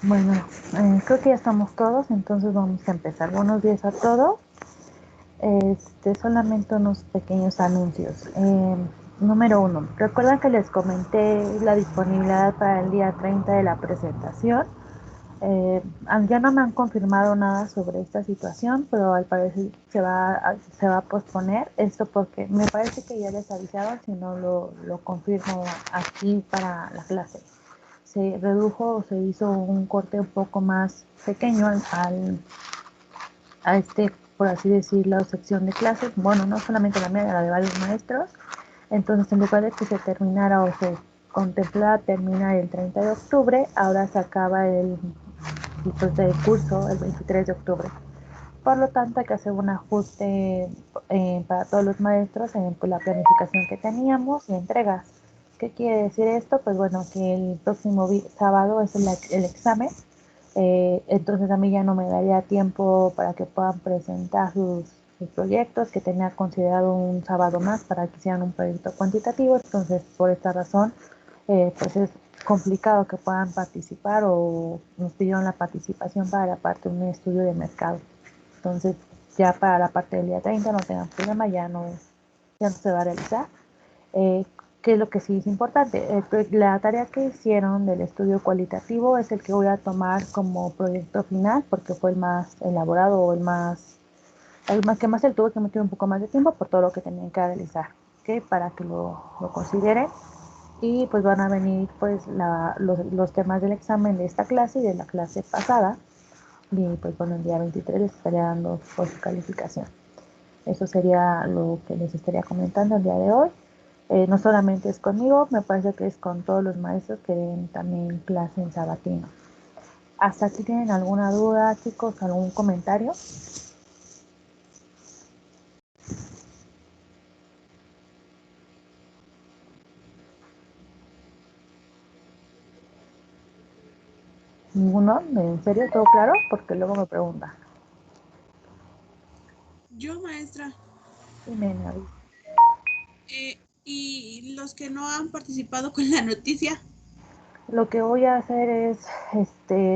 Bueno, creo que ya estamos todos, entonces vamos a empezar. Buenos días a todos. Solamente unos pequeños anuncios. Número uno, recuerdan que les comenté la disponibilidad para el día 30 de la presentación. Ya no me han confirmado nada sobre esta situación, pero al parecer se va a posponer. Esto porque me parece que ya les avisaron, si no lo confirmo aquí para la clase. Se redujo o se hizo un corte un poco más pequeño a por así decirlo, sección de clases. Bueno, no solamente la mía, la de varios maestros. Entonces, en lugar de que se terminara o se contemplaba terminar el 30 de octubre, ahora se acaba el curso el 23 de octubre. Por lo tanto, hay que hacer un ajuste para todos los maestros en la planificación que teníamos y entregas. ¿Qué quiere decir esto? Pues bueno, que el próximo sábado es el examen, entonces a mí ya no me daría tiempo para que puedan presentar sus proyectos, que tenía considerado un sábado más para que hicieran un proyecto cuantitativo. Entonces, por esta razón, pues es complicado que puedan participar, o nos pidieron la participación para la parte de un estudio de mercado. Entonces, ya para la parte del día 30 no tengan problema, ya no se va a realizar. Eh, ¿Qué es lo que sí es importante? La tarea que hicieron del estudio cualitativo es el que voy a tomar como proyecto final, porque fue el más elaborado o el más que más el tuve que meter un poco más de tiempo por todo lo que tenían que realizar, ¿okay? Para que lo consideren. Y pues van a venir pues los temas del examen de esta clase y de la clase pasada, y pues bueno, el día 23 les estaría dando por su calificación. Eso sería lo que les estaría comentando el día de hoy. No solamente es conmigo, me parece que es con todos los maestros que den también clase en sabatino. ¿Hasta aquí tienen alguna duda, chicos? ¿Algún comentario? ¿Ninguno? ¿En serio? ¿Todo claro? Porque luego me preguntan. Yo, maestra. Dime, Navi. Y los que no han participado con la noticia. Lo que voy a hacer es,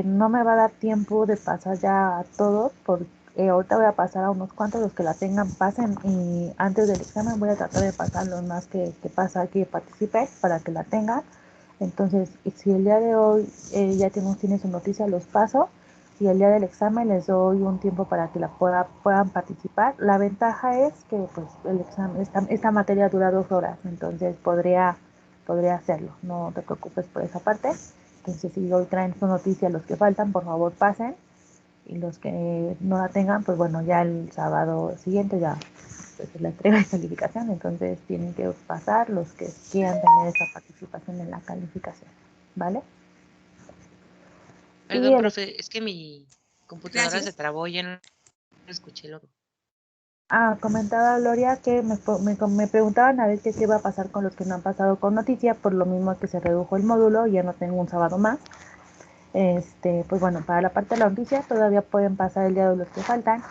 no me va a dar tiempo de pasar ya a todos, porque ahorita voy a pasar a unos cuantos, los que la tengan pasen, y antes del examen voy a tratar de pasar los más que pasa aquí, participen para que la tengan. Entonces, si el día de hoy ya tiene su noticia, los paso, y el día del examen les doy un tiempo para que puedan participar. La ventaja es que pues el examen, esta materia dura 2 horas, entonces podría hacerlo, no te preocupes por esa parte. Entonces, si hoy traen su noticia, los que faltan, por favor pasen, y los que no la tengan, pues bueno, ya el sábado siguiente ya pues, es la entrega de calificación, entonces tienen que pasar los que quieran tener esa participación en la calificación, ¿vale? Y Perdón, profe, es que mi computadora se Gracias. trabó y ya no escuché lo. Comentaba Gloria que me preguntaban a ver qué iba a pasar con los que no han pasado con noticia, por lo mismo que se redujo el módulo y ya no tengo un sábado más. Pues bueno, para la parte de la noticia todavía pueden pasar el día de los que faltan.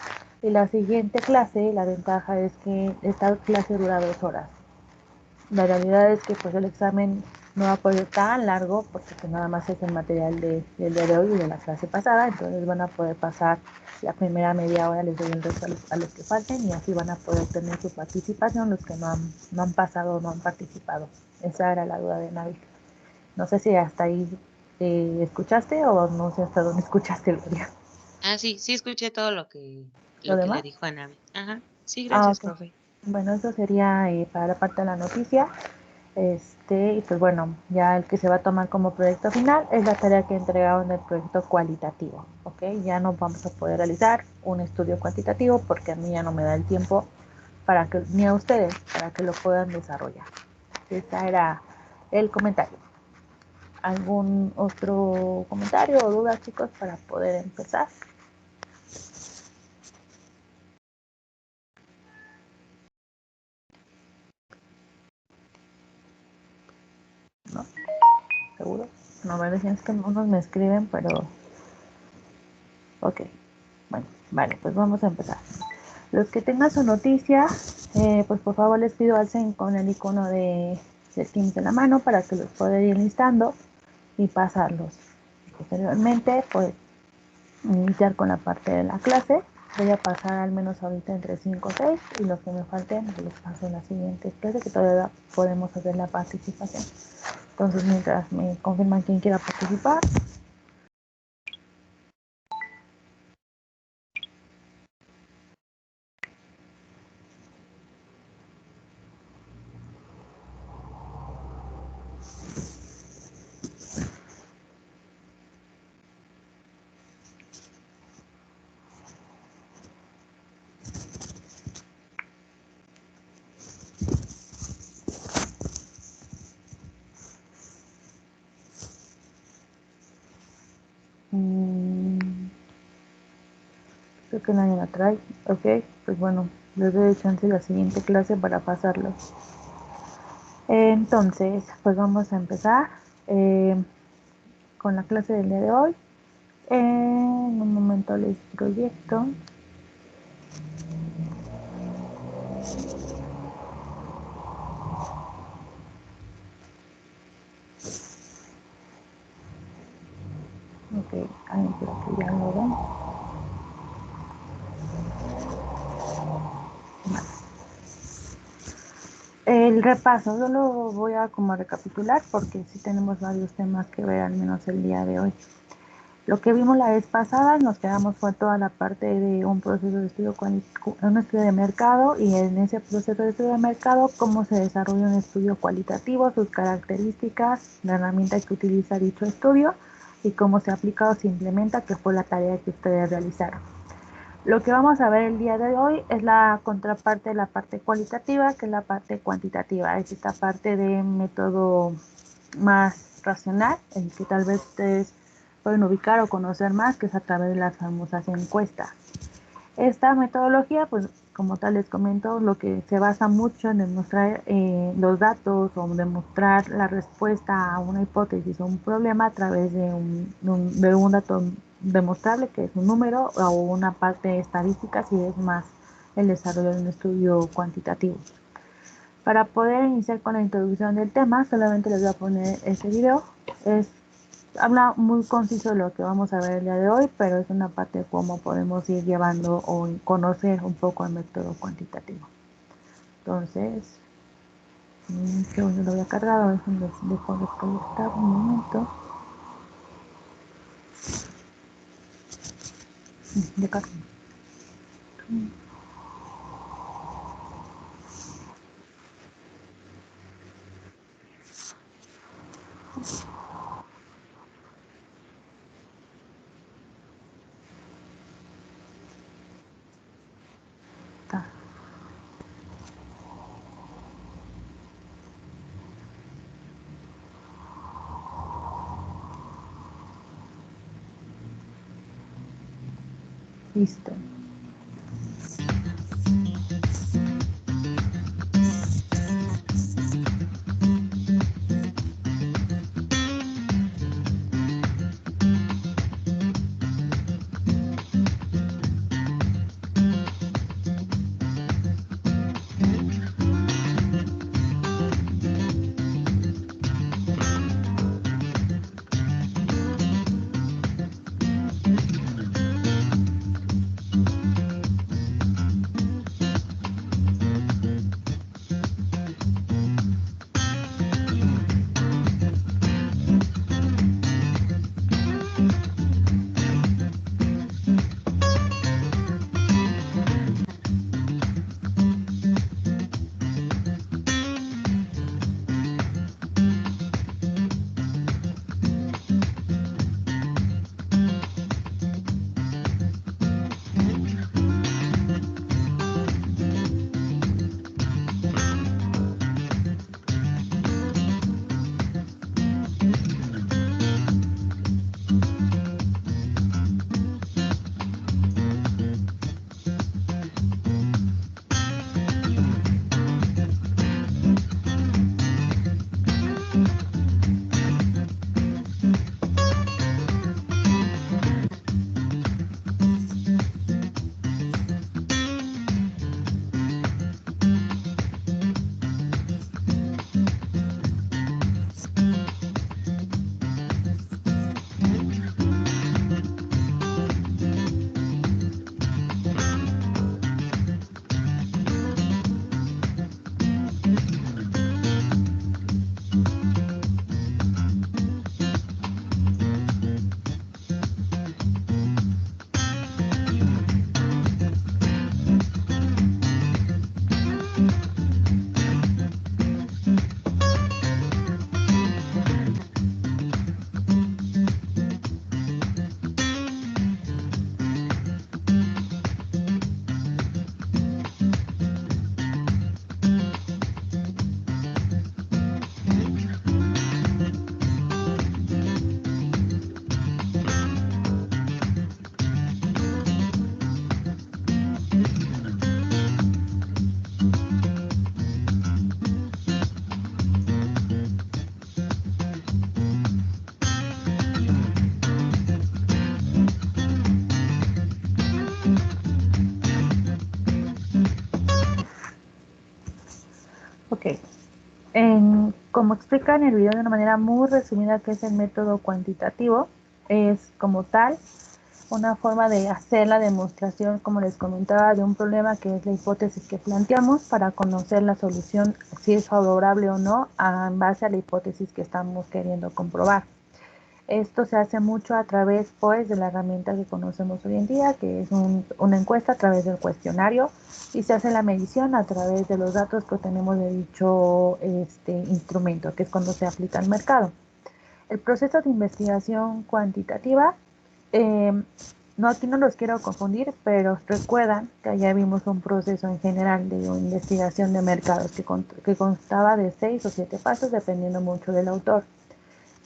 Y la siguiente clase, la ventaja es que esta clase dura 2 horas. La realidad es que pues el examen no va a poder tan largo, porque pues, nada más es el material del día de hoy y de la clase pasada. Entonces van a poder pasar la primera media hora, les doy el resto a los que falten, y así van a poder tener su participación los que no han pasado o no han participado. Esa era la duda de Navi. No sé si hasta ahí escuchaste, o no sé hasta dónde escuchaste, Gloria. Ah, sí, sí escuché todo ¿Lo lo que le demás? dijo a Navi. Ajá, sí, gracias, Ok. profe. Bueno, eso sería para la parte de la noticia. Y pues bueno, ya el que se va a tomar como proyecto final es la tarea que entregaron del proyecto cualitativo, ¿ok? Ya no vamos a poder realizar un estudio cuantitativo porque a mí ya no me da el tiempo ni a ustedes, para que lo puedan desarrollar. Ese era el comentario. ¿Algún otro comentario o duda, chicos, para poder empezar? ¿No? ¿Seguro? No me decían, es que unos me escriben, pero... Ok. Bueno, vale, pues vamos a empezar. Los que tengan su noticia, pues por favor les pido alcen con el icono de Teams en la mano para que los pueda ir listando y pasarlos. posteriormente, pues iniciar con la parte de la clase. Voy a pasar al menos ahorita entre 5 o 6 y los que me falten pues los paso en la siguiente clase, que todavía podemos hacer la participación. Entonces, mientras me confirman quién quiera participar. Creo que nadie la trae. Ok, pues bueno, les doy chance la siguiente clase para pasarlo. Entonces, pues vamos a empezar con la clase del día de hoy. En un momento les proyecto. Ok, ahí creo que ya lo ven. Vale. El repaso, yo lo voy a como recapitular porque sí tenemos varios temas que ver, al menos el día de hoy. Lo que vimos la vez pasada, nos quedamos fue toda la parte de un proceso de estudio, un estudio de mercado, y en ese proceso de estudio de mercado, cómo se desarrolla un estudio cualitativo, sus características, la herramienta que utiliza dicho estudio y cómo se aplica o se implementa, que fue la tarea que ustedes realizaron. Lo que vamos a ver el día de hoy es la contraparte de la parte cualitativa, que es la parte cuantitativa. Es esta parte de método más racional, en que tal vez ustedes pueden ubicar o conocer más, que es a través de las famosas encuestas. Esta metodología, pues como tal les comento, lo que se basa mucho en demostrar los datos o demostrar la respuesta a una hipótesis o un problema a través de un dato demostrable, que es un número, o una parte estadística, si es más el desarrollo de un estudio cuantitativo. Para poder iniciar con la introducción del tema, solamente les voy a poner este video. Habla muy conciso de lo que vamos a ver el día de hoy, pero es una parte de cómo podemos ir llevando o conocer un poco el método cuantitativo. Entonces, que bueno, lo había cargado, déjenme dejo de proyectar un momento. De carga. Está. Listo. Ok. Como explica en el video de una manera muy resumida que es el método cuantitativo, es como tal una forma de hacer la demostración, como les comentaba, de un problema que es la hipótesis que planteamos para conocer la solución, si es favorable o no, en base a la hipótesis que estamos queriendo comprobar. Esto se hace mucho a través, pues, de la herramienta que conocemos hoy en día, que es una encuesta a través del cuestionario, y se hace la medición a través de los datos que obtenemos de dicho instrumento, que es cuando se aplica al mercado. El proceso de investigación cuantitativa, no, aquí no los quiero confundir, pero recuerdan que ya vimos un proceso en general de investigación de mercados que constaba de 6 o 7 pasos, dependiendo mucho del autor.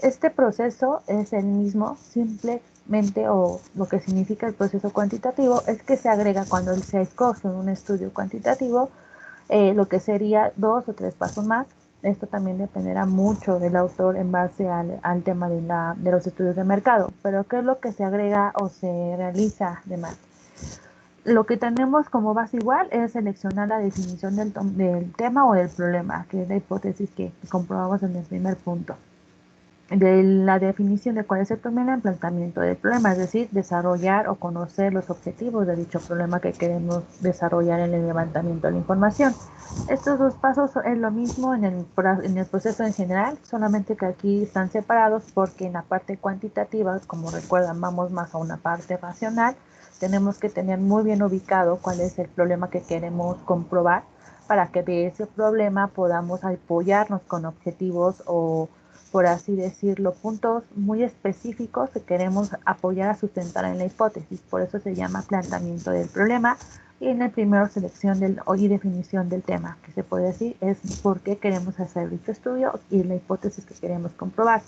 Este proceso es el mismo, simplemente, o lo que significa el proceso cuantitativo es que se agrega cuando se escoge un estudio cuantitativo, lo que sería 2 o 3 pasos más. Esto también dependerá mucho del autor en base al tema de los estudios de mercado. Pero ¿qué es lo que se agrega o se realiza de más? Lo que tenemos como base igual es seleccionar la definición del tema o del problema, que es la hipótesis que comprobamos en el primer punto. De la definición de cuál es el problema, el planteamiento del problema, es decir, desarrollar o conocer los objetivos de dicho problema que queremos desarrollar en el levantamiento de la información. Estos dos pasos es lo mismo en el proceso en general, solamente que aquí están separados porque en la parte cuantitativa, como recuerdan, vamos más a una parte racional, tenemos que tener muy bien ubicado cuál es el problema que queremos comprobar para que de ese problema podamos apoyarnos con objetivos o, por así decirlo, puntos muy específicos que queremos apoyar a sustentar en la hipótesis. Por eso se llama planteamiento del problema. Y en el primero, selección y definición del tema, que se puede decir es por qué queremos hacer dicho estudio y la hipótesis que queremos comprobar.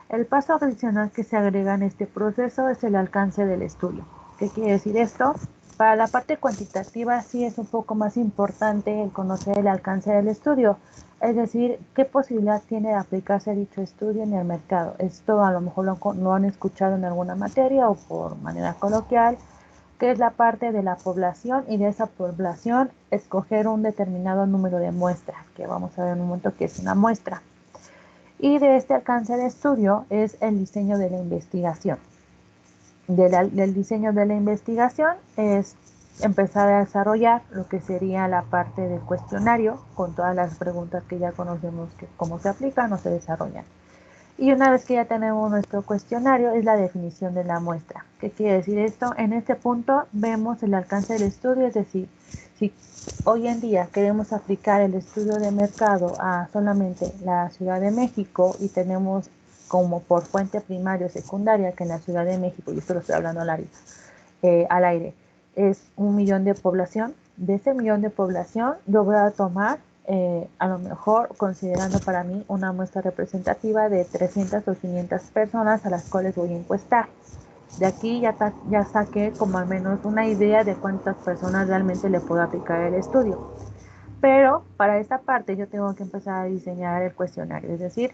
El paso adicional que se agrega en este proceso es el alcance del estudio. ¿Qué quiere decir esto? Para la parte cuantitativa sí es un poco más importante el conocer el alcance del estudio, es decir, qué posibilidad tiene de aplicarse dicho estudio en el mercado. Esto a lo mejor lo han escuchado en alguna materia o por manera coloquial, que es la parte de la población y de esa población escoger un determinado número de muestras, que vamos a ver en un momento que es una muestra. Y de este alcance de estudio es el diseño de la investigación. Del diseño de la investigación es empezar a desarrollar lo que sería la parte del cuestionario con todas las preguntas que ya conocemos que cómo se aplican o se desarrollan. Y una vez que ya tenemos nuestro cuestionario es la definición de la muestra. ¿Qué quiere decir esto? En este punto vemos el alcance del estudio, es decir, si hoy en día queremos aplicar el estudio de mercado a solamente la Ciudad de México y tenemos como por fuente primaria o secundaria que en la Ciudad de México, y esto lo estoy hablando al aire, es 1 millón de población. De ese millón de población yo voy a tomar a lo mejor considerando para mí una muestra representativa de 300 o 500 personas a las cuales voy a encuestar. De aquí ya saqué como al menos una idea de cuántas personas realmente le puedo aplicar el estudio. Pero para esta parte yo tengo que empezar a diseñar el cuestionario, es decir,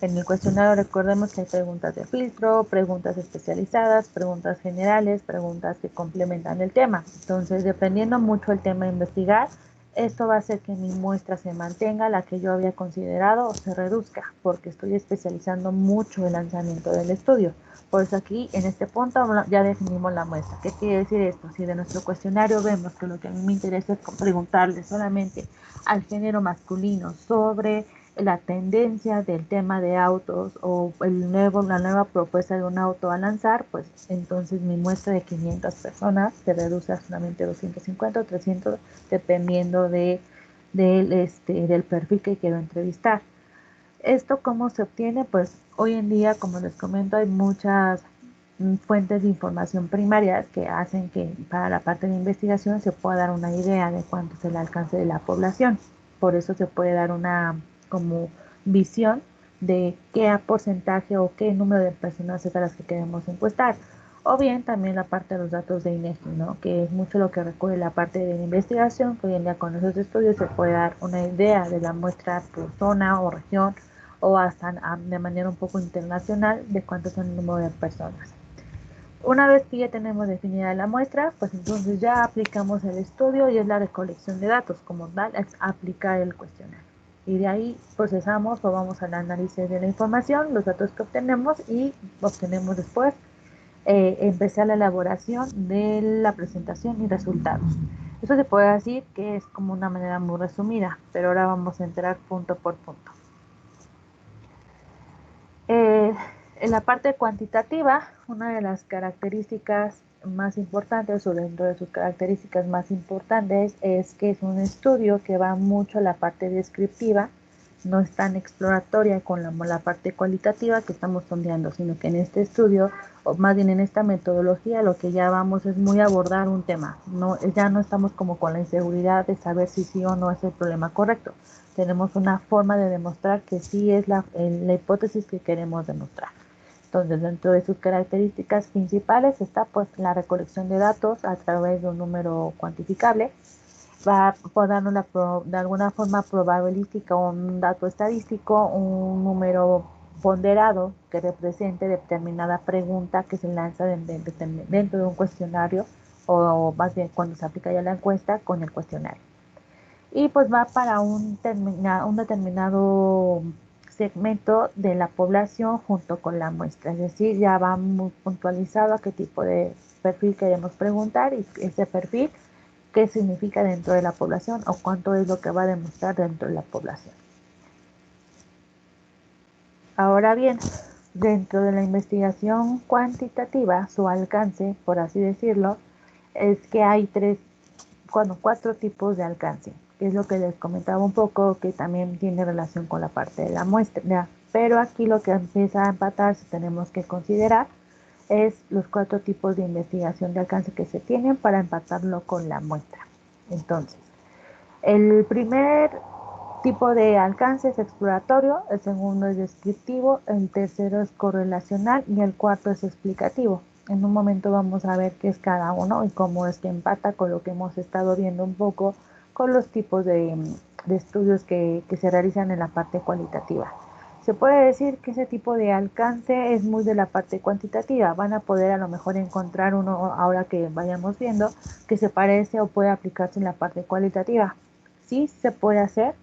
en el cuestionario recordemos que hay preguntas de filtro, preguntas especializadas, preguntas generales, preguntas que complementan el tema. Entonces, dependiendo mucho del tema a investigar, esto va a hacer que mi muestra se mantenga, la que yo había considerado, o se reduzca, porque estoy especializando mucho el lanzamiento del estudio. Por eso aquí, en este punto, ya definimos la muestra. ¿Qué quiere decir esto? Si de nuestro cuestionario vemos que lo que a mí me interesa es preguntarle solamente al género masculino sobre la tendencia del tema de autos o la nueva propuesta de un auto a lanzar, pues entonces mi muestra de 500 personas se reduce a solamente 250 o 300 dependiendo del perfil que quiero entrevistar. ¿Esto cómo se obtiene? Pues hoy en día, como les comento, hay muchas fuentes de información primarias que hacen que para la parte de investigación se pueda dar una idea de cuánto es el alcance de la población. Por eso se puede dar una como visión de qué porcentaje o qué número de personas es a las que queremos encuestar. O bien también la parte de los datos de INEGI, ¿no? Que es mucho lo que recuerda la parte de la investigación, que hoy en día con esos estudios se puede dar una idea de la muestra por zona o región o hasta de manera un poco internacional de cuántos son el número de personas. Una vez que ya tenemos definida la muestra, pues entonces ya aplicamos el estudio y es la recolección de datos como tal, es aplicar el cuestionario. Y de ahí procesamos o vamos al análisis de la información, los datos que obtenemos y obtenemos después empezar la elaboración de la presentación y resultados. Eso se puede decir que es como una manera muy resumida, pero ahora vamos a entrar punto por punto. En la parte cuantitativa, una de las características más importantes o dentro de sus características más importantes es que es un estudio que va mucho a la parte descriptiva, no es tan exploratoria con la parte cualitativa que estamos sondeando, sino que en este estudio, o más bien en esta metodología, lo que ya vamos es muy abordar un tema, ya no estamos como con la inseguridad de saber si sí o no es el problema correcto. Tenemos una forma de demostrar que sí es la hipótesis que queremos demostrar. Entonces, dentro de sus características principales está pues la recolección de datos a través de un número cuantificable, va a darnos de alguna forma probabilística un dato estadístico, un número ponderado que represente determinada pregunta que se lanza dentro de un cuestionario o más bien cuando se aplica ya la encuesta con el cuestionario. Y pues va para un determinado segmento de la población junto con la muestra, es decir, ya va muy puntualizado a qué tipo de perfil queremos preguntar y ese perfil qué significa dentro de la población o cuánto es lo que va a demostrar dentro de la población. Ahora bien, dentro de la investigación cuantitativa, su alcance, por así decirlo, es que hay cuatro tipos de alcance, que es lo que les comentaba un poco, que también tiene relación con la parte de la muestra. Pero aquí lo que empieza a empatar, si tenemos que considerar, es los cuatro tipos de investigación de alcance que se tienen para empatarlo con la muestra. Entonces, el primer tipo de alcance es exploratorio, el segundo es descriptivo, el tercero es correlacional y el cuarto es explicativo. En un momento vamos a ver qué es cada uno y cómo es que empata con lo que hemos estado viendo un poco con los tipos de estudios que se realizan en la parte cualitativa. Se puede decir que ese tipo de alcance es muy de la parte cuantitativa. Van a poder a lo mejor encontrar uno ahora que vayamos viendo que se parece o puede aplicarse en la parte cualitativa. Sí se puede hacer,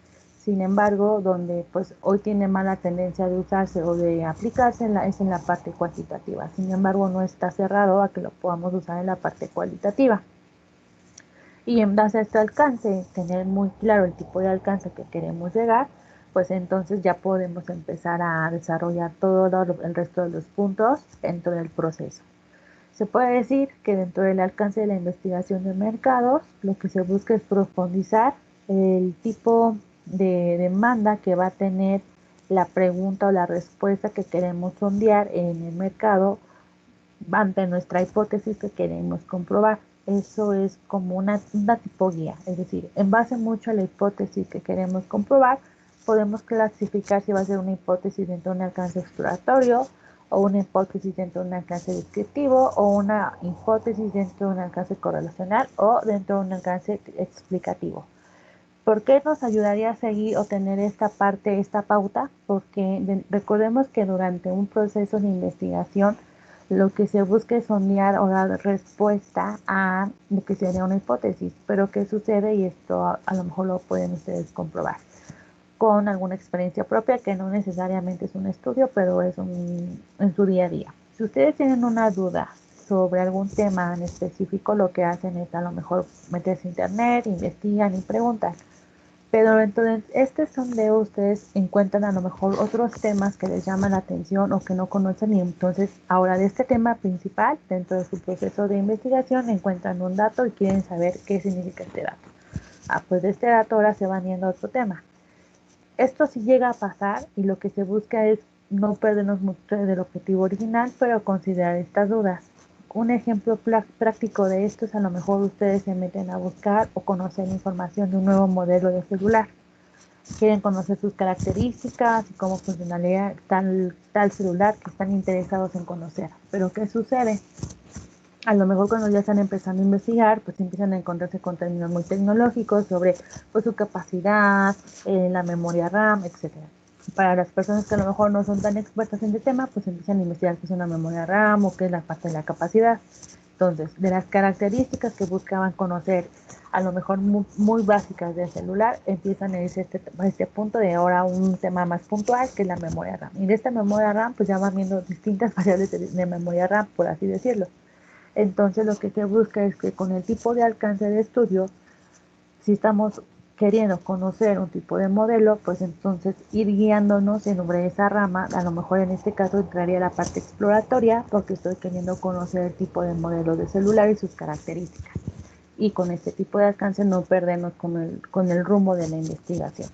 sin embargo, donde pues hoy tiene mala tendencia de usarse o de aplicarse es en la parte cuantitativa. Sin embargo, no está cerrado a que lo podamos usar en la parte cualitativa. Y en base a este alcance, tener muy claro el tipo de alcance que queremos llegar, pues entonces ya podemos empezar a desarrollar todo el resto de los puntos dentro del proceso. Se puede decir que dentro del alcance de la investigación de mercados, lo que se busca es profundizar el tipo de demanda que va a tener la pregunta o la respuesta que queremos sondear en el mercado ante nuestra hipótesis que queremos comprobar. Eso es como una tipo guía, es decir, en base mucho a la hipótesis que queremos comprobar, podemos clasificar si va a ser una hipótesis dentro de un alcance exploratorio, o una hipótesis dentro de un alcance descriptivo, o una hipótesis dentro de un alcance correlacional, o dentro de un alcance explicativo. ¿Por qué nos ayudaría a seguir o tener esta parte, esta pauta? Porque recordemos que durante un proceso de investigación lo que se busca es sondear o dar respuesta a lo que sería una hipótesis. Pero ¿qué sucede? Y esto a lo mejor lo pueden ustedes comprobar con alguna experiencia propia, que no necesariamente es un estudio, pero es en su día a día. Si ustedes tienen una duda sobre algún tema en específico, lo que hacen es a lo mejor meterse a internet, investigan y preguntan. Pero dentro de este sondeo ustedes encuentran a lo mejor otros temas que les llaman la atención o que no conocen y entonces ahora de este tema principal dentro de su proceso de investigación encuentran un dato y quieren saber qué significa este dato. Pues de este dato ahora se van yendo a otro tema. Esto sí llega a pasar y lo que se busca es no perdernos mucho del objetivo original, pero considerar estas dudas. Un ejemplo práctico de esto es a lo mejor ustedes se meten a buscar o conocer información de un nuevo modelo de celular. Quieren conocer sus características y cómo funcionaría tal celular que están interesados en conocer. Pero ¿qué sucede? A lo mejor cuando ya están empezando a investigar, pues empiezan a encontrarse con términos muy tecnológicos sobre pues, su capacidad, la memoria RAM, etcétera. Para las personas que a lo mejor no son tan expertas en el tema, pues empiezan a investigar qué es una memoria RAM o qué es la parte de la capacidad. Entonces, de las características que buscaban conocer, a lo mejor muy básicas del celular, empiezan a irse a este punto de ahora un tema más puntual, que es la memoria RAM. Y de esta memoria RAM, pues ya van viendo distintas variables de memoria RAM, por así decirlo. Entonces, lo que se busca es que con el tipo de alcance de estudio, si estamos queriendo conocer un tipo de modelo, pues entonces ir guiándonos sobre esa rama. A lo mejor en este caso entraría la parte exploratoria, porque estoy queriendo conocer el tipo de modelo de celular y sus características. Y con este tipo de alcance no perdernos con el rumbo de la investigación.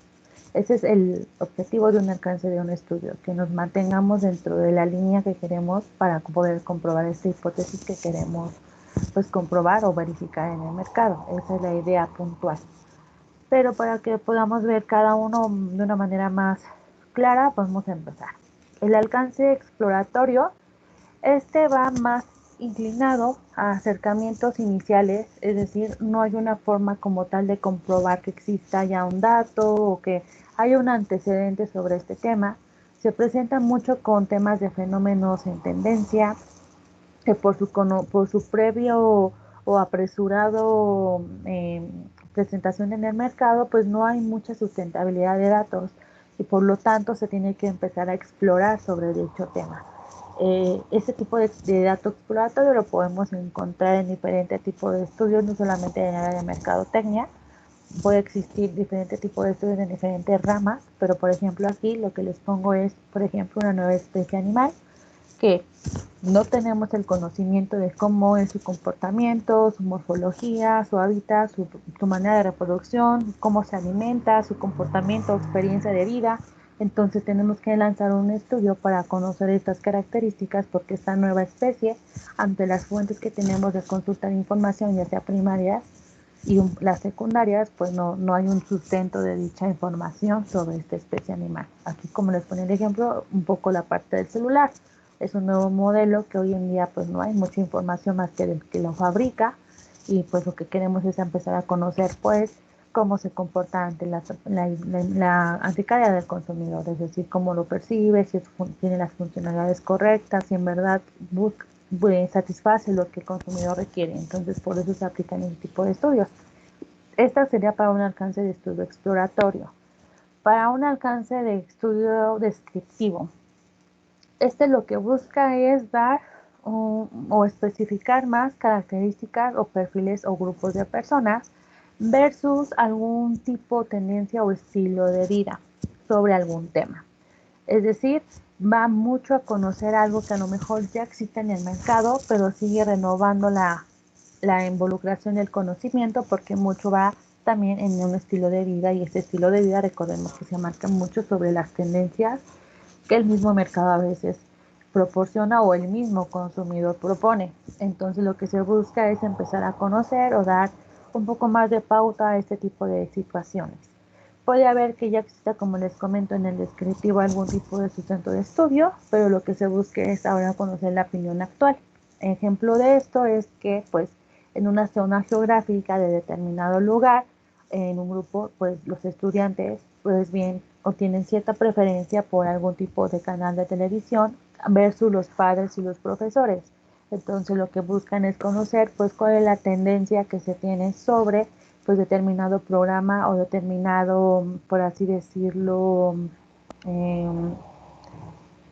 Ese es el objetivo de un alcance de un estudio, que nos mantengamos dentro de la línea que queremos para poder comprobar esta hipótesis que queremos pues comprobar o verificar en el mercado. Esa es la idea puntual. Pero para que podamos ver cada uno de una manera más clara, podemos empezar. El alcance exploratorio, este va más inclinado a acercamientos iniciales, es decir, no hay una forma como tal de comprobar que exista ya un dato o que haya un antecedente sobre este tema. Se presenta mucho con temas de fenómenos en tendencia, que por su previo o apresurado presentación en el mercado, pues no hay mucha sustentabilidad de datos y por lo tanto se tiene que empezar a explorar sobre dicho tema. Este tipo de dato exploratorio lo podemos encontrar en diferentes tipos de estudios, no solamente en el área de mercadotecnia. Puede existir diferentes tipos de estudios en diferentes ramas, pero por ejemplo aquí lo que les pongo es, por ejemplo, una nueva especie animal que no tenemos el conocimiento de cómo es su comportamiento, su morfología, su hábitat, su manera de reproducción, cómo se alimenta, su comportamiento, experiencia de vida. Entonces tenemos que lanzar un estudio para conocer estas características, porque esta nueva especie, ante las fuentes que tenemos de consulta de información, ya sea primarias y las secundarias, pues no hay un sustento de dicha información sobre esta especie animal. Aquí, como les ponía el ejemplo, un poco la parte del celular. Es un nuevo modelo que hoy en día pues no hay mucha información más que del que lo fabrica, y pues lo que queremos es empezar a conocer pues cómo se comporta ante la anticaria del consumidor, es decir, cómo lo percibe, si tiene las funcionalidades correctas, si en verdad satisface lo que el consumidor requiere. Entonces por eso se aplican este tipo de estudios. Esta sería para un alcance de estudio exploratorio. Para un alcance de estudio descriptivo, este lo que busca es dar o especificar más características o perfiles o grupos de personas versus algún tipo, tendencia o estilo de vida sobre algún tema. Es decir, va mucho a conocer algo que a lo mejor ya existe en el mercado, pero sigue renovando la involucración y el conocimiento, porque mucho va también en un estilo de vida, y este estilo de vida, recordemos que se marca mucho sobre las tendencias que el mismo mercado a veces proporciona o el mismo consumidor propone. Entonces lo que se busca es empezar a conocer o dar un poco más de pauta a este tipo de situaciones. Puede haber que ya exista, como les comento en el descriptivo, algún tipo de sustento de estudio, pero lo que se busque es ahora conocer la opinión actual. Ejemplo de esto es que pues en una zona geográfica de determinado lugar, en un grupo, pues los estudiantes pues bien o tienen cierta preferencia por algún tipo de canal de televisión versus los padres y los profesores. Entonces lo que buscan es conocer pues cuál es la tendencia que se tiene sobre pues determinado programa o determinado, por así decirlo, eh,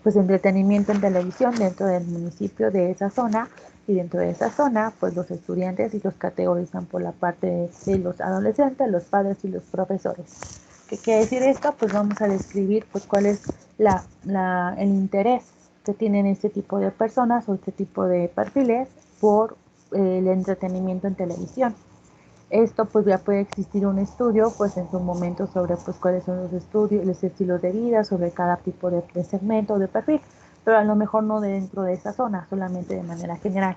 pues entretenimiento en televisión dentro del municipio de esa zona. Y dentro de esa zona pues los estudiantes y los categorizan por la parte de los adolescentes, los padres y los profesores. ¿Qué quiere decir esto? Pues vamos a describir pues cuál es el interés que tienen este tipo de personas o este tipo de perfiles por el entretenimiento en televisión. Esto pues ya puede existir un estudio pues en su momento sobre pues cuáles son los estudios, los estilos de vida, sobre cada tipo de segmento o de perfil, pero a lo mejor no dentro de esa zona, solamente de manera general.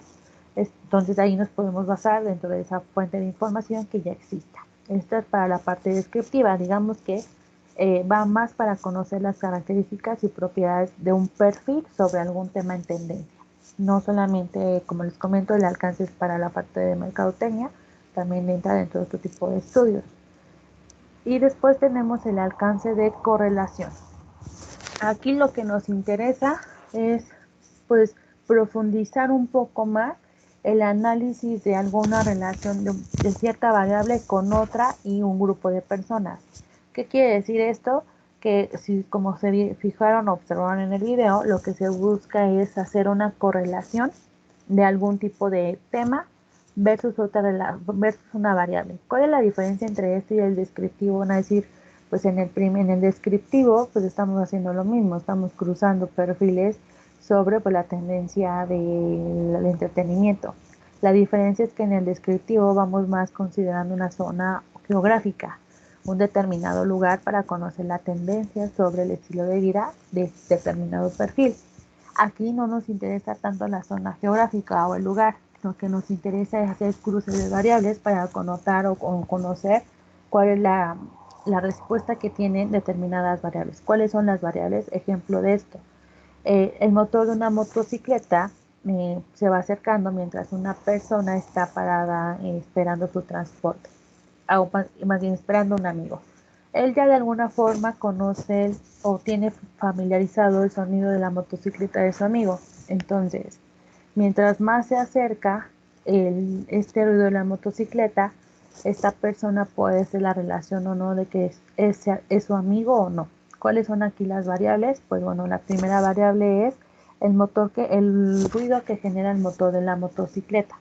Entonces ahí nos podemos basar dentro de esa fuente de información que ya exista. Esta es para la parte descriptiva, digamos que va más para conocer las características y propiedades de un perfil sobre algún tema en tendencia. No solamente, como les comento, el alcance es para la parte de mercadotecnia, también entra dentro de otro tipo de estudios. Y después tenemos el alcance de correlación. Aquí lo que nos interesa es pues profundizar un poco más el análisis de alguna relación de cierta variable con otra y un grupo de personas. ¿Qué quiere decir esto? Que si como se fijaron o observaron en el video, lo que se busca es hacer una correlación de algún tipo de tema versus versus una variable. ¿Cuál es la diferencia entre esto y el descriptivo? Van a decir, pues en el descriptivo pues estamos haciendo lo mismo, estamos cruzando perfiles sobre pues, la tendencia del entretenimiento. La diferencia es que en el descriptivo vamos más considerando una zona geográfica, un determinado lugar para conocer la tendencia sobre el estilo de vida de determinado perfil. Aquí no nos interesa tanto la zona geográfica o el lugar, lo que nos interesa es hacer cruces de variables para connotar o conocer cuál es la respuesta que tienen determinadas variables. ¿Cuáles son las variables? Ejemplo de esto. El motor de una motocicleta se va acercando mientras una persona está parada esperando su transporte, o más bien esperando un amigo. Él ya de alguna forma conoce o tiene familiarizado el sonido de la motocicleta de su amigo. Entonces, mientras más se acerca este ruido de la motocicleta, esta persona puede hacer la relación o no de que es su amigo o no. ¿Cuáles son aquí las variables? Pues bueno, la primera variable es el ruido que genera el motor de la motocicleta.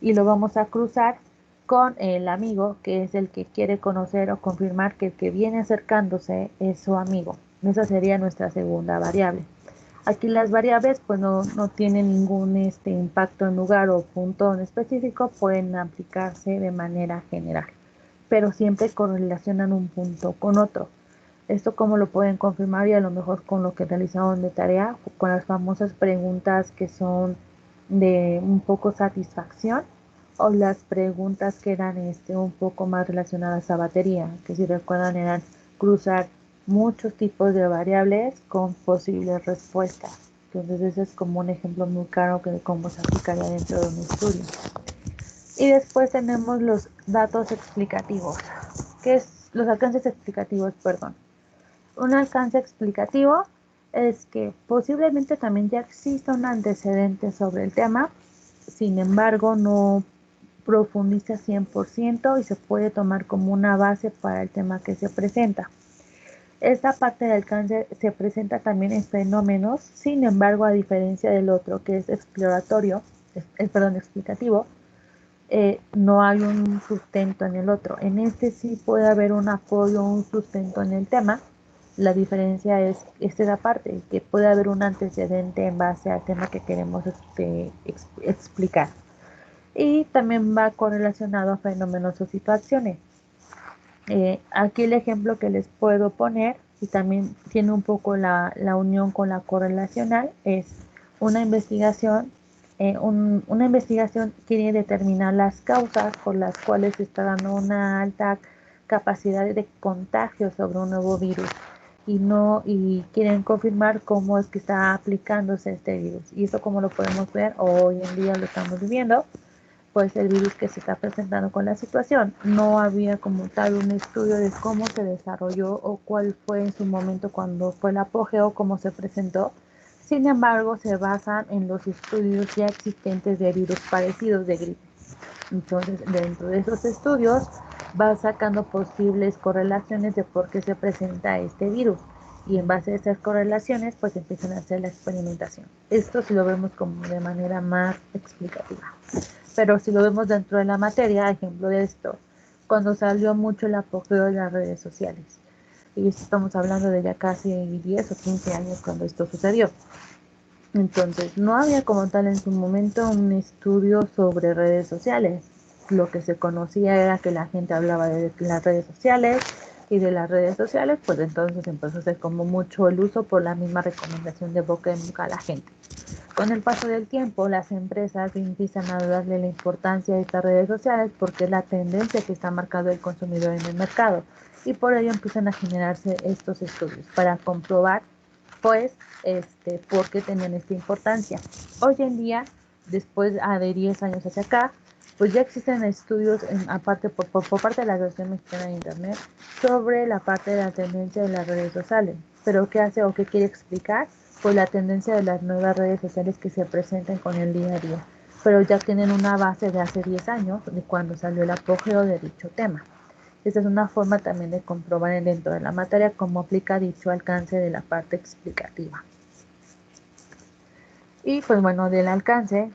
Y lo vamos a cruzar con el amigo, que es el que quiere conocer o confirmar que el que viene acercándose es su amigo. Esa sería nuestra segunda variable. Aquí las variables pues no tienen ningún impacto en lugar o punto en específico, pueden aplicarse de manera general, pero siempre correlacionan un punto con otro. Esto como lo pueden confirmar y a lo mejor con lo que realizaron de tarea, con las famosas preguntas que son de un poco satisfacción o las preguntas que eran un poco más relacionadas a batería, que si recuerdan eran cruzar muchos tipos de variables con posibles respuestas. Entonces ese es como un ejemplo muy claro de cómo se aplicaría dentro de un estudio. Y después tenemos los datos explicativos, que es los alcances explicativos, perdón. Un alcance explicativo es que posiblemente también ya exista un antecedente sobre el tema, sin embargo no profundiza 100% y se puede tomar como una base para el tema que se presenta. Esta parte del alcance se presenta también en fenómenos, sin embargo, a diferencia del otro que es exploratorio, explicativo, no hay un sustento en el otro. En este sí puede haber un apoyo, un sustento en el tema. La diferencia es esta parte, que puede haber un antecedente en base al tema que queremos explicar. Y también va correlacionado a fenómenos o situaciones. Aquí el ejemplo que les puedo poner, y también tiene un poco la unión con la correlacional, es una investigación. Una investigación quiere determinar las causas por las cuales se está dando una alta capacidad de contagio sobre un nuevo virus y quieren confirmar cómo es que está aplicándose este virus. Y eso como lo podemos ver, hoy en día lo estamos viviendo, pues el virus que se está presentando con la situación. No había como tal un estudio de cómo se desarrolló o cuál fue en su momento cuando fue el apogeo, cómo se presentó. Sin embargo, se basan en los estudios ya existentes de virus parecidos de gripe. Entonces, dentro de esos estudios, va sacando posibles correlaciones de por qué se presenta este virus. Y en base a esas correlaciones, pues empiezan a hacer la experimentación. Esto si lo vemos como de manera más explicativa. Pero si lo vemos dentro de la materia, ejemplo de esto, cuando salió mucho el apogeo de las redes sociales. Y estamos hablando de ya casi 10 o 15 años cuando esto sucedió. Entonces, no había como tal en su momento un estudio sobre redes sociales. Lo que se conocía era que la gente hablaba de las redes sociales y de las redes sociales, pues entonces empezó a ser como mucho el uso por la misma recomendación de boca en boca a la gente. Con el paso del tiempo, las empresas empiezan a darle la importancia a estas redes sociales porque es la tendencia que está marcando el consumidor en el mercado y por ello empiezan a generarse estos estudios para comprobar pues por qué tenían esta importancia. Hoy en día, después de 10 años hacia acá, pues ya existen estudios, aparte por parte de la Asociación Mexicana de Internet, sobre la parte de la tendencia de las redes sociales. Pero ¿qué hace o qué quiere explicar? Pues la tendencia de las nuevas redes sociales que se presentan con el día a día. pero ya tienen una base de hace 10 años, de cuando salió el apogeo de dicho tema. Esta es una forma también de comprobar dentro de la materia cómo aplica dicho alcance de la parte explicativa. Y pues bueno, del alcance,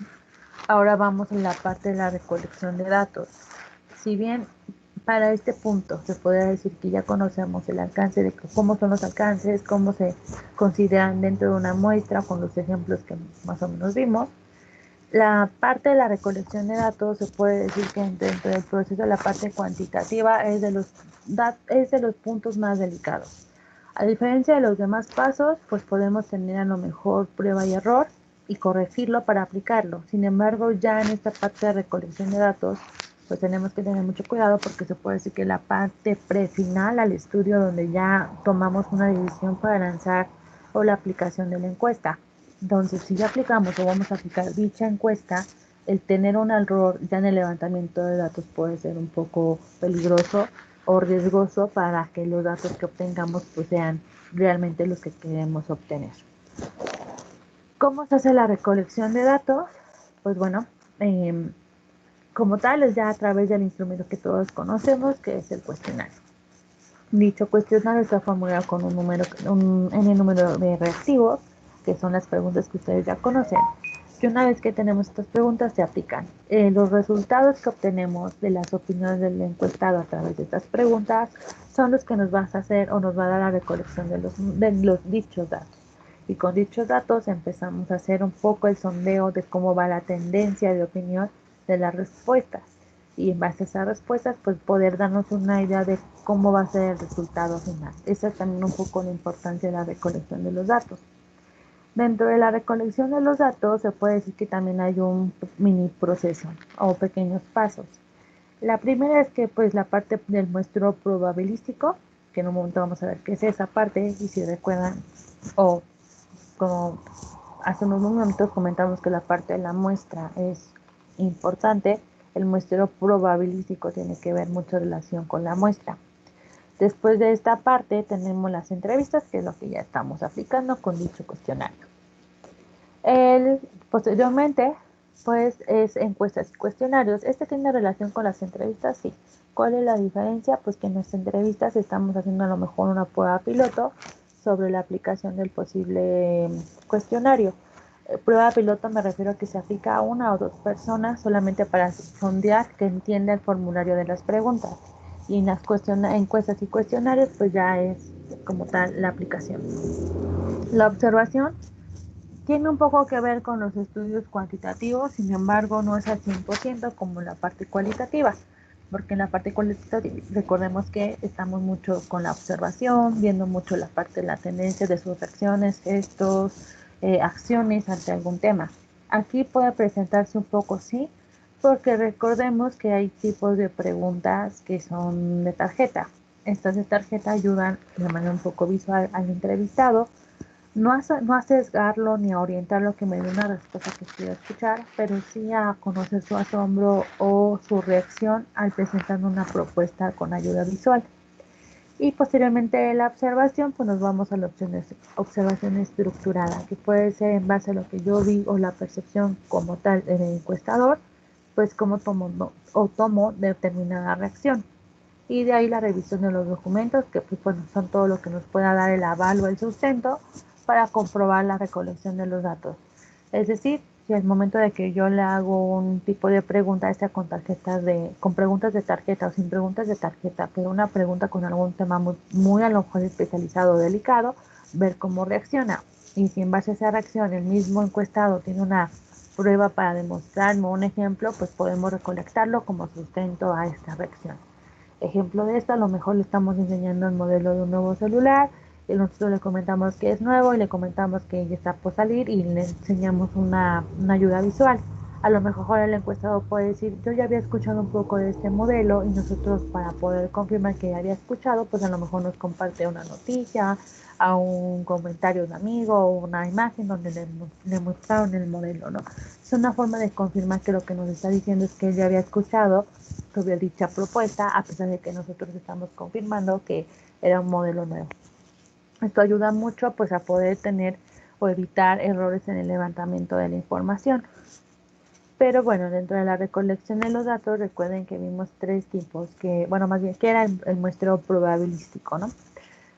ahora vamos a la parte de la recolección de datos. Si bien para este punto se podría decir que ya conocemos el alcance de cómo son los alcances, cómo se consideran dentro de una muestra con los ejemplos que más o menos vimos, la parte de la recolección de datos se puede decir que dentro del proceso de la parte cuantitativa es de los puntos más delicados. A diferencia de los demás pasos, pues podemos tener a lo mejor prueba y error y corregirlo para aplicarlo. Sin embargo, ya en esta parte de recolección de datos, pues tenemos que tener mucho cuidado porque se puede decir que la parte prefinal al estudio donde ya tomamos una decisión para lanzar o la aplicación de la encuesta. Entonces, si ya aplicamos o vamos a aplicar dicha encuesta, el tener un error ya en el levantamiento de datos puede ser un poco peligroso o riesgoso para que los datos que obtengamos pues sean realmente los que queremos obtener. ¿Cómo se hace la recolección de datos? Pues bueno, como tal es ya a través del instrumento que todos conocemos, que es el cuestionario. Dicho cuestionario está formulado con un n número de reactivos, que son las preguntas que ustedes ya conocen. Y una vez que tenemos estas preguntas, se aplican. Los resultados que obtenemos de las opiniones del encuestado a través de estas preguntas son los que nos va a hacer o nos va a dar la recolección de los dichos datos. Y con dichos datos empezamos a hacer un poco el sondeo de cómo va la tendencia de opinión de las respuestas. Y en base a esas respuestas, pues poder darnos una idea de cómo va a ser el resultado final. Esa es también un poco la importancia de la recolección de los datos. Dentro de la recolección de los datos se puede decir que también hay un mini proceso o pequeños pasos. La primera es que pues la parte del muestreo probabilístico, que en un momento vamos a ver qué es esa parte, y si recuerdan, o como hace unos momentos comentamos que la parte de la muestra es importante, el muestreo probabilístico tiene que ver mucho relación con la muestra. Después de esta parte tenemos las entrevistas, que es lo que ya estamos aplicando con dicho cuestionario. Posteriormente, pues es encuestas y cuestionarios. ¿Este tiene relación con las entrevistas? Sí. ¿Cuál es la diferencia? Pues que en nuestras entrevistas estamos haciendo a lo mejor una prueba piloto sobre la aplicación del posible cuestionario. Prueba piloto me refiero a que se aplica a una o dos personas solamente para sondear que entienda el formulario de las preguntas. Y en las encuestas y cuestionarios, pues ya es como tal la aplicación. La observación tiene un poco que ver con los estudios cuantitativos, sin embargo no es al 100% como la parte cualitativa, porque en la parte cualitativa recordemos que estamos mucho con la observación, viendo mucho la parte de la tendencia de sus reacciones, gestos, acciones ante algún tema. Aquí puede presentarse un poco, sí, porque recordemos que hay tipos de preguntas que son de tarjeta. Estas de tarjeta ayudan de manera un poco visual al entrevistado, no a sesgarlo ni a orientarlo que me dé una respuesta que quiero escuchar, pero sí a conocer su asombro o su reacción al presentar una propuesta con ayuda visual. Y posteriormente la observación, pues nos vamos a la observación estructurada, que puede ser en base a lo que yo vi o la percepción como tal del encuestador, pues cómo tomo determinada reacción. Y de ahí la revisión de los documentos, que pues, bueno, son todo lo que nos pueda dar el aval o el sustento para comprobar la recolección de los datos. Es decir, si al momento de que yo le hago un tipo de pregunta, esta con preguntas de tarjeta o sin preguntas de tarjeta, pero una pregunta con algún tema muy a lo mejor especializado o delicado, ver cómo reacciona. Y si en base a esa reacción el mismo encuestado tiene una prueba para demostrarme un ejemplo, pues podemos recolectarlo como sustento a esta reacción. Ejemplo de esto, a lo mejor le estamos enseñando el modelo de un nuevo celular y nosotros le comentamos que es nuevo y le comentamos que ya está por salir y le enseñamos una ayuda visual. A lo mejor el encuestado puede decir, yo ya había escuchado un poco de este modelo y nosotros para poder confirmar que ya había escuchado, pues a lo mejor nos comparte una noticia, a un comentario de un amigo o una imagen donde le mostraron el modelo, ¿no? Es una forma de confirmar que lo que nos está diciendo es que él ya había escuchado sobre dicha propuesta, a pesar de que nosotros estamos confirmando que era un modelo nuevo. Esto ayuda mucho pues a poder tener o evitar errores en el levantamiento de la información. Pero bueno, dentro de la recolección de los datos, recuerden que vimos tres tipos, que, bueno, más bien que era el muestreo probabilístico, ¿no?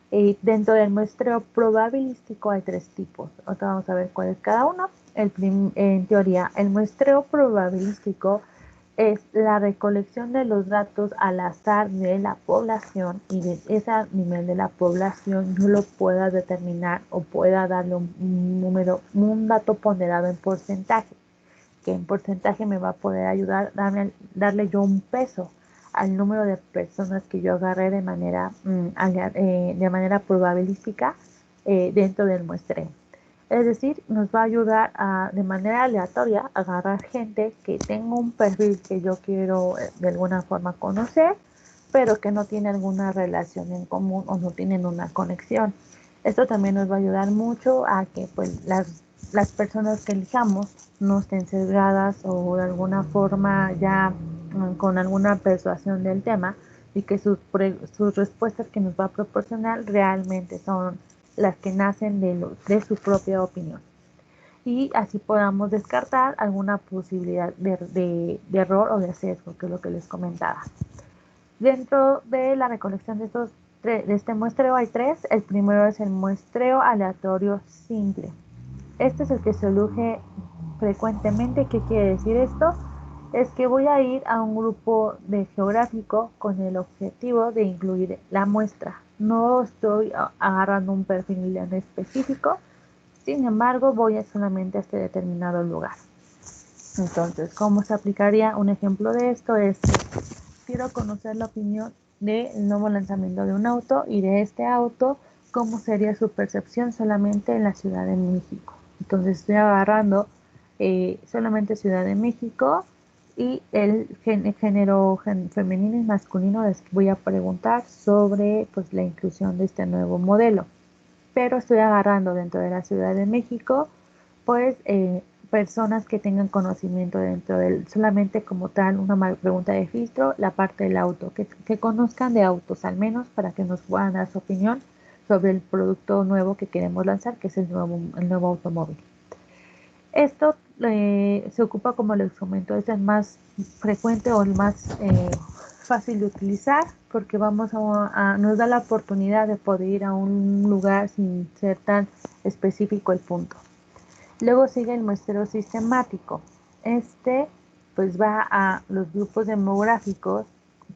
Y dentro del muestreo probabilístico hay tres tipos. Ahora vamos a ver cuál es cada uno. En teoría, el muestreo probabilístico es la recolección de los datos al azar de la población y de ese nivel de la población yo lo pueda determinar o pueda darle un número, un dato ponderado en porcentaje, que en porcentaje me va a poder ayudar a darle yo un peso al número de personas que yo agarré de manera probabilística dentro del muestreo. Es decir, nos va a ayudar de manera aleatoria a agarrar gente que tenga un perfil que yo quiero de alguna forma conocer, pero que no tiene alguna relación en común o no tienen una conexión. Esto también nos va a ayudar mucho a que pues, las personas que elijamos no estén sesgadas o de alguna forma ya con alguna persuasión del tema y que sus respuestas que nos va a proporcionar realmente son las que nacen de su propia opinión. Y así podamos descartar alguna posibilidad de error o de sesgo, que es lo que les comentaba. Dentro de la recolección de este muestreo hay tres. El primero es el muestreo aleatorio simple. Este es el que se elige frecuentemente. ¿Qué quiere decir esto? Es que voy a ir a un grupo de geográfico con el objetivo de incluir la muestra. No estoy agarrando un perfil en específico, sin embargo voy solamente a este determinado lugar. Entonces, ¿cómo se aplicaría? Un ejemplo de esto es: quiero conocer la opinión del nuevo lanzamiento de un auto y de este auto, cómo sería su percepción solamente en la Ciudad de México. Entonces estoy agarrando solamente Ciudad de México y el género femenino y masculino. Les voy a preguntar sobre pues, la inclusión de este nuevo modelo. Pero estoy agarrando dentro de la Ciudad de México pues personas que tengan conocimiento dentro del, solamente como tal, una pregunta de filtro, la parte del auto, que conozcan de autos al menos para que nos puedan dar su opinión sobre el producto nuevo que queremos lanzar, que es el nuevo automóvil. Esto se ocupa, como les comento, es el más frecuente o el más fácil de utilizar, porque nos da la oportunidad de poder ir a un lugar sin ser tan específico el punto. Luego sigue el muestreo sistemático. Este pues va a los grupos demográficos,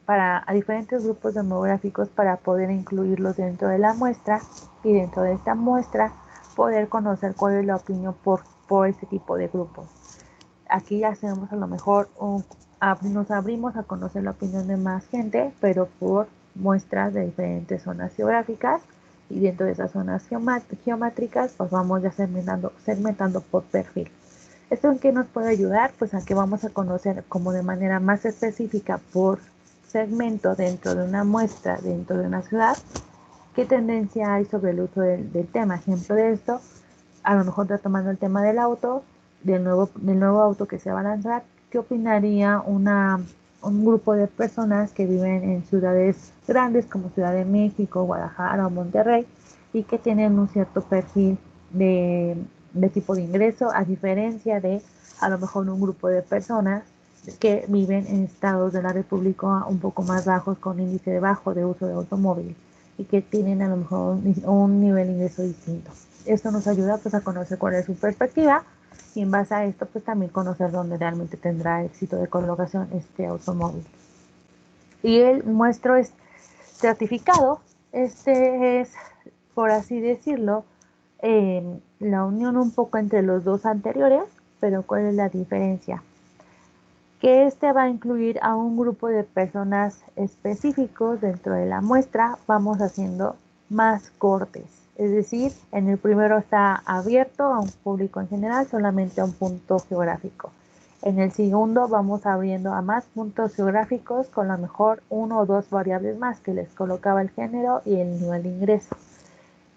a diferentes grupos demográficos para poder incluirlos dentro de la muestra y dentro de esta muestra poder conocer cuál es la opinión por este tipo de grupos. Aquí ya hacemos a lo mejor nos abrimos a conocer la opinión de más gente, pero por muestras de diferentes zonas geográficas, y dentro de esas zonas geométricas pues vamos ya segmentando por perfil. ¿Esto en qué nos puede ayudar? Pues a que vamos a conocer como de manera más específica por segmento dentro de una muestra, dentro de una ciudad, qué tendencia hay sobre el uso del tema. Ejemplo de esto, a lo mejor retomando el tema del auto, del nuevo auto que se va a lanzar, ¿qué opinaría un grupo de personas que viven en ciudades grandes como Ciudad de México, Guadalajara o Monterrey y que tienen un cierto perfil de tipo de ingreso, a diferencia de a lo mejor un grupo de personas que viven en estados de la República un poco más bajos, con índice bajo de uso de automóvil y que tienen a lo mejor un nivel de ingreso distinto? Esto nos ayuda pues a conocer cuál es su perspectiva y en base a esto pues también conocer dónde realmente tendrá éxito de colocación este automóvil. Y el muestro es certificado. Este es, por así decirlo, la unión un poco entre los dos anteriores, pero ¿cuál es la diferencia? Que este va a incluir a un grupo de personas específicos dentro de la muestra. Vamos haciendo más cortes, es decir, en el primero está abierto a un público en general, solamente a un punto geográfico. En el segundo vamos abriendo a más puntos geográficos con a lo mejor 1 o 2 variables más que les colocaba el género y el nivel de ingreso.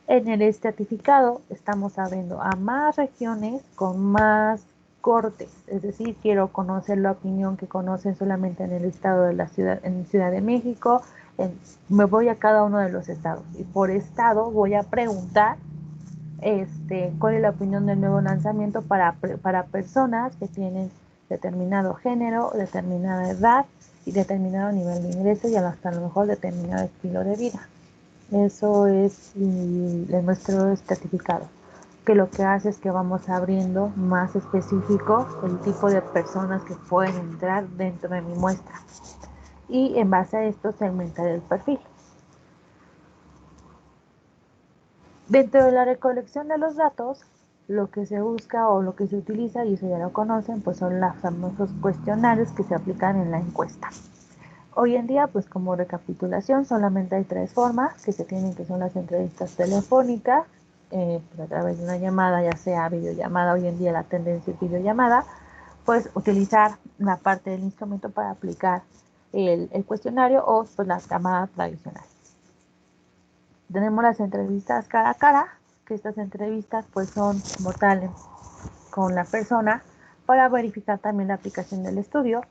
En el estratificado estamos abriendo a más regiones con más cortes, es decir, quiero conocer la opinión que conocen solamente en el estado de la ciudad, en Ciudad de México. Me voy a cada uno de los estados y por estado voy a preguntar cuál es la opinión del nuevo lanzamiento para personas que tienen determinado género, determinada edad y determinado nivel de ingreso y hasta a lo mejor determinado estilo de vida. Eso es nuestro estratificado, que lo que hace es que vamos abriendo más específico el tipo de personas que pueden entrar dentro de mi muestra. Y en base a esto segmentar el perfil. Dentro de la recolección de los datos, lo que se busca o lo que se utiliza, y eso ya lo conocen, pues son los famosos cuestionarios que se aplican en la encuesta. Hoy en día, pues como recapitulación, solamente hay 3 formas que se tienen, que son las entrevistas telefónicas, pues a través de una llamada, ya sea videollamada, hoy en día la tendencia es videollamada, pues utilizar la parte del instrumento para aplicar el cuestionario o pues la llamada tradicional. Tenemos las entrevistas cara a cara, que estas entrevistas pues son como tal con la persona para verificar también la aplicación del estudio,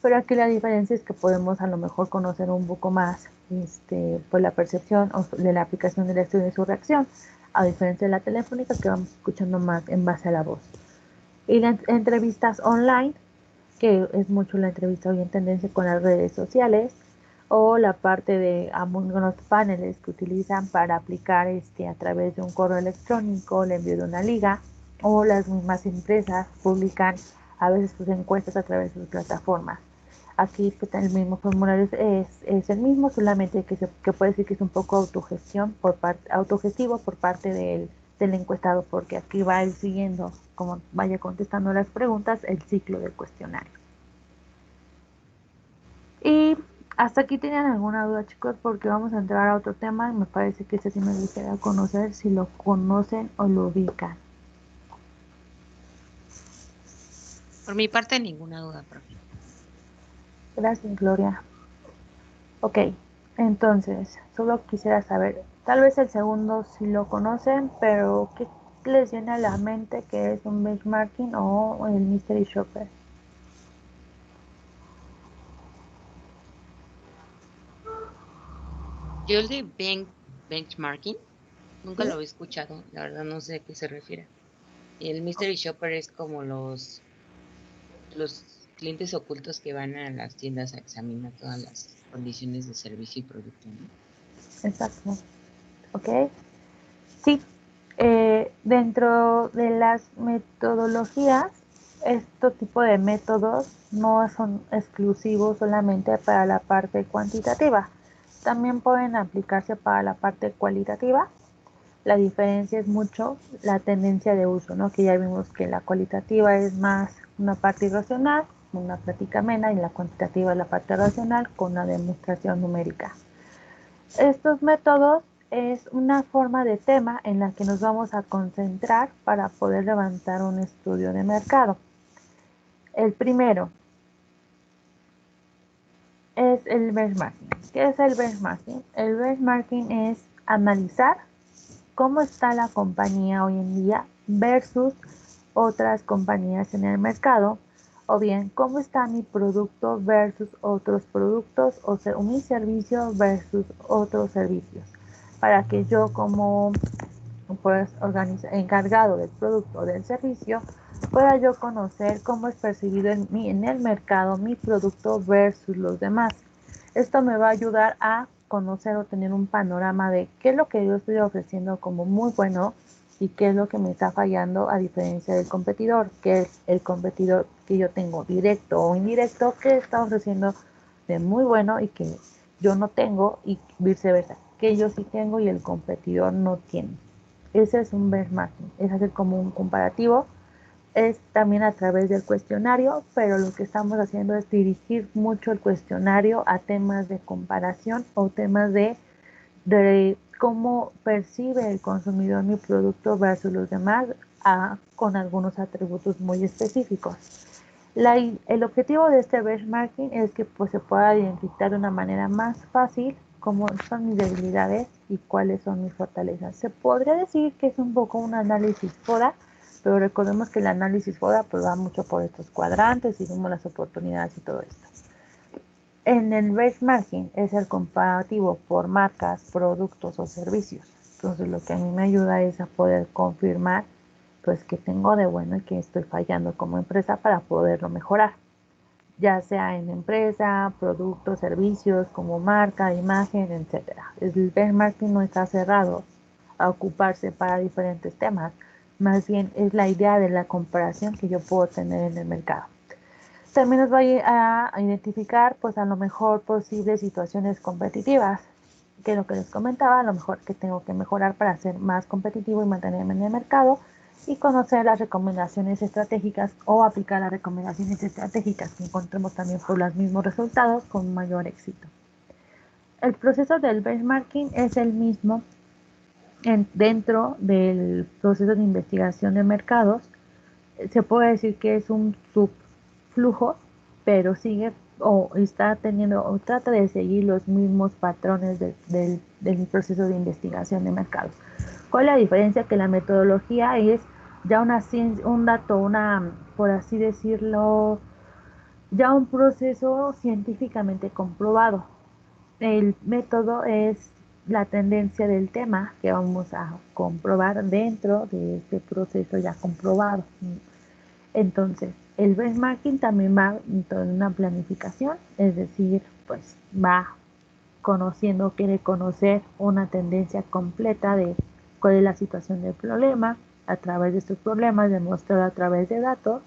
pero aquí la diferencia es que podemos a lo mejor conocer un poco más pues la percepción de la aplicación del estudio y su reacción, a diferencia de la telefónica que vamos escuchando más en base a la voz. Y las entrevistas online, que es mucho la entrevista hoy en tendencia con las redes sociales, o la parte de algunos paneles que utilizan para aplicar a través de un correo electrónico, el envío de una liga, o las mismas empresas publican a veces sus encuestas a través de sus plataformas. Aquí pues, el mismo formulario es el mismo, solamente que puede decir que es un poco autogestivo por parte del encuestado, porque aquí va a ir siguiendo, como vaya contestando las preguntas, el ciclo del cuestionario. Y hasta aquí tenían alguna duda, chicos, porque vamos a entrar a otro tema y me parece que este sí me gustaría conocer si lo conocen o lo ubican. Por mi parte, ninguna duda, profe. Gracias, Gloria. Ok, entonces, solo quisiera saber, tal vez el segundo sí lo conocen, pero ¿qué les viene a la mente que es un benchmarking o el Mystery Shopper? Yo el de benchmarking nunca ¿Sí? lo he escuchado, la verdad no sé a qué se refiere. Y el Mystery Shopper es como los clientes ocultos que van a las tiendas a examinar todas las condiciones de servicio y producto, ¿no? Exacto. Ok. Sí, dentro de las metodologías, este tipo de métodos no son exclusivos solamente para la parte cuantitativa, también pueden aplicarse para la parte cualitativa. La diferencia es mucho la tendencia de uso, ¿no? Que ya vimos que la cualitativa es más una parte irracional, una plática amena, y la cuantitativa es la parte racional con una demostración numérica. Estos métodos es una forma de tema en la que nos vamos a concentrar para poder levantar un estudio de mercado. El primero es el benchmarking. ¿Qué es el benchmarking? El benchmarking es analizar cómo está la compañía hoy en día versus otras compañías en el mercado, o bien cómo está mi producto versus otros productos o mi servicio versus otros servicios, para que yo como pues encargado del producto o del servicio pueda yo conocer cómo es percibido en el mercado mi producto versus los demás. Esto me va a ayudar a conocer o tener un panorama de qué es lo que yo estoy ofreciendo como muy bueno y qué es lo que me está fallando, a diferencia del competidor, que es el competidor que yo tengo directo o indirecto, que está ofreciendo de muy bueno y que yo no tengo, y viceversa, que yo sí tengo y el competidor no tiene. Ese es un benchmarking, es hacer como un comparativo. Es también a través del cuestionario, pero lo que estamos haciendo es dirigir mucho el cuestionario a temas de comparación o temas de cómo percibe el consumidor mi producto versus los demás, con algunos atributos muy específicos. El objetivo de este benchmarking es que pues, se pueda identificar de una manera más fácil cómo son mis debilidades y cuáles son mis fortalezas. Se podría decir que es un poco un análisis FODA, pero recordemos que el análisis FODA pues, va mucho por estos cuadrantes y vemos las oportunidades y todo esto. En el benchmarking es el comparativo por marcas, productos o servicios. Entonces lo que a mí me ayuda es a poder confirmar pues que tengo de bueno y que estoy fallando como empresa para poderlo mejorar, ya sea en empresa, productos, servicios, como marca, imagen, etcétera. El benchmarking no está cerrado a ocuparse para diferentes temas, más bien es la idea de la comparación que yo puedo tener en el mercado. También nos va a identificar, pues a lo mejor posibles situaciones competitivas, que es lo que les comentaba, a lo mejor que tengo que mejorar para ser más competitivo y mantenerme en el mercado, y conocer las recomendaciones estratégicas o aplicar las recomendaciones estratégicas que encontremos también por los mismos resultados con mayor éxito. El proceso del benchmarking es el mismo dentro del proceso de investigación de mercados. Se puede decir que es un subflujo, pero sigue o está teniendo o trata de seguir los mismos patrones del proceso de investigación de mercados. ¿Cuál es la diferencia? Que la metodología es ya una ciencia, un dato, por así decirlo, ya un proceso científicamente comprobado. El método es la tendencia del tema que vamos a comprobar dentro de este proceso ya comprobado. Entonces, el benchmarking también va en una planificación, es decir, pues va conociendo, quiere conocer una tendencia completa de cuál es la situación del problema, a través de estos problemas, demostrar a través de datos,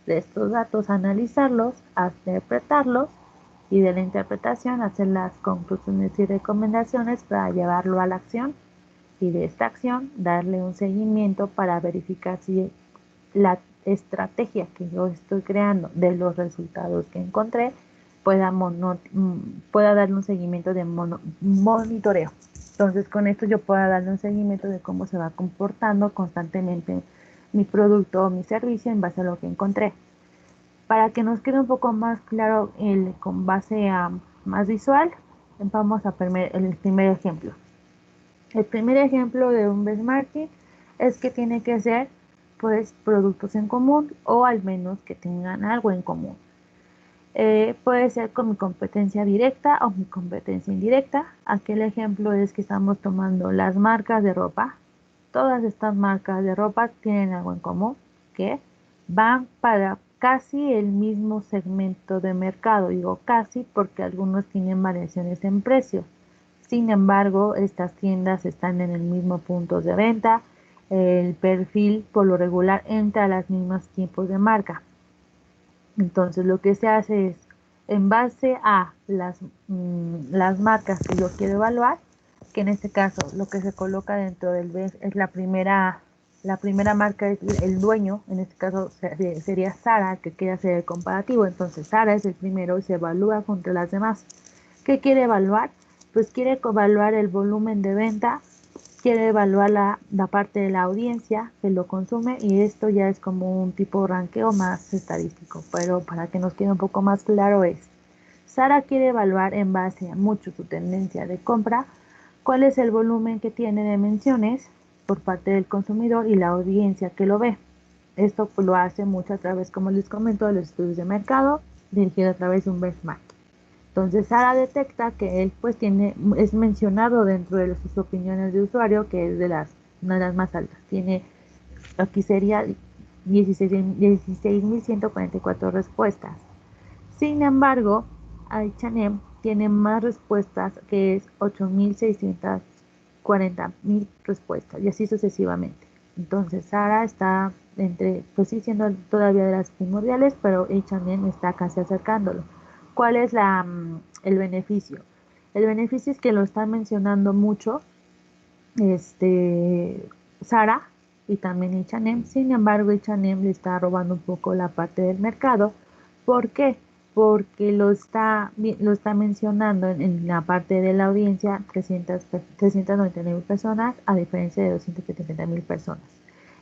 de estos datos analizarlos, interpretarlos y de la interpretación hacer las conclusiones y recomendaciones para llevarlo a la acción y de esta acción darle un seguimiento para verificar si la estrategia que yo estoy creando de los resultados que encontré pueda darle un seguimiento de monitoreo. Entonces con esto yo pueda darle un seguimiento de cómo se va comportando constantemente mi producto o mi servicio en base a lo que encontré. Para que nos quede un poco más claro con base a más visual, vamos a el primer ejemplo. El primer ejemplo de un benchmarking es que tiene que ser pues productos en común o al menos que tengan algo en común. Puede ser con mi competencia directa o mi competencia indirecta. Aquel ejemplo es que estamos tomando las marcas de ropa. Todas estas marcas de ropa tienen algo en común, que van para casi el mismo segmento de mercado. Digo casi porque algunos tienen variaciones en precio. Sin embargo, estas tiendas están en el mismo punto de venta. El perfil por lo regular entra a los mismos tipos de marca. Entonces lo que se hace es, en base a las marcas que yo quiero evaluar, que en este caso lo que se coloca dentro del BES es la primera marca, es el dueño, en este caso sería Zara, que quiere hacer el comparativo. Entonces Zara es el primero y se evalúa contra las demás. ¿Qué quiere evaluar? Pues quiere evaluar el volumen de venta, quiere evaluar la parte de la audiencia que lo consume, y esto ya es como un tipo ranqueo más estadístico, pero para que nos quede un poco más claro es, Zara quiere evaluar en base a mucho su tendencia de compra, cuál es el volumen que tiene de menciones por parte del consumidor y la audiencia que lo ve. Esto pues, lo hace mucho a través, como les comento, de los estudios de mercado, dirigido a través de un benchmark. Entonces Sara detecta que él pues es mencionado dentro de sus opiniones de usuario, que es una de las más altas. Aquí sería 16.144 respuestas. Sin embargo, H&M tiene más respuestas, que es 8.640.000 respuestas, y así sucesivamente. Entonces Sara está pues sí siendo todavía de las primordiales, pero H&M está casi acercándolo. ¿Cuál es el beneficio? El beneficio es que lo están mencionando mucho Zara y también H&M. Sin embargo, H&M le está robando un poco la parte del mercado. ¿Por qué? Porque lo está mencionando en la parte de la audiencia 399 personas, a diferencia de 270.000 personas.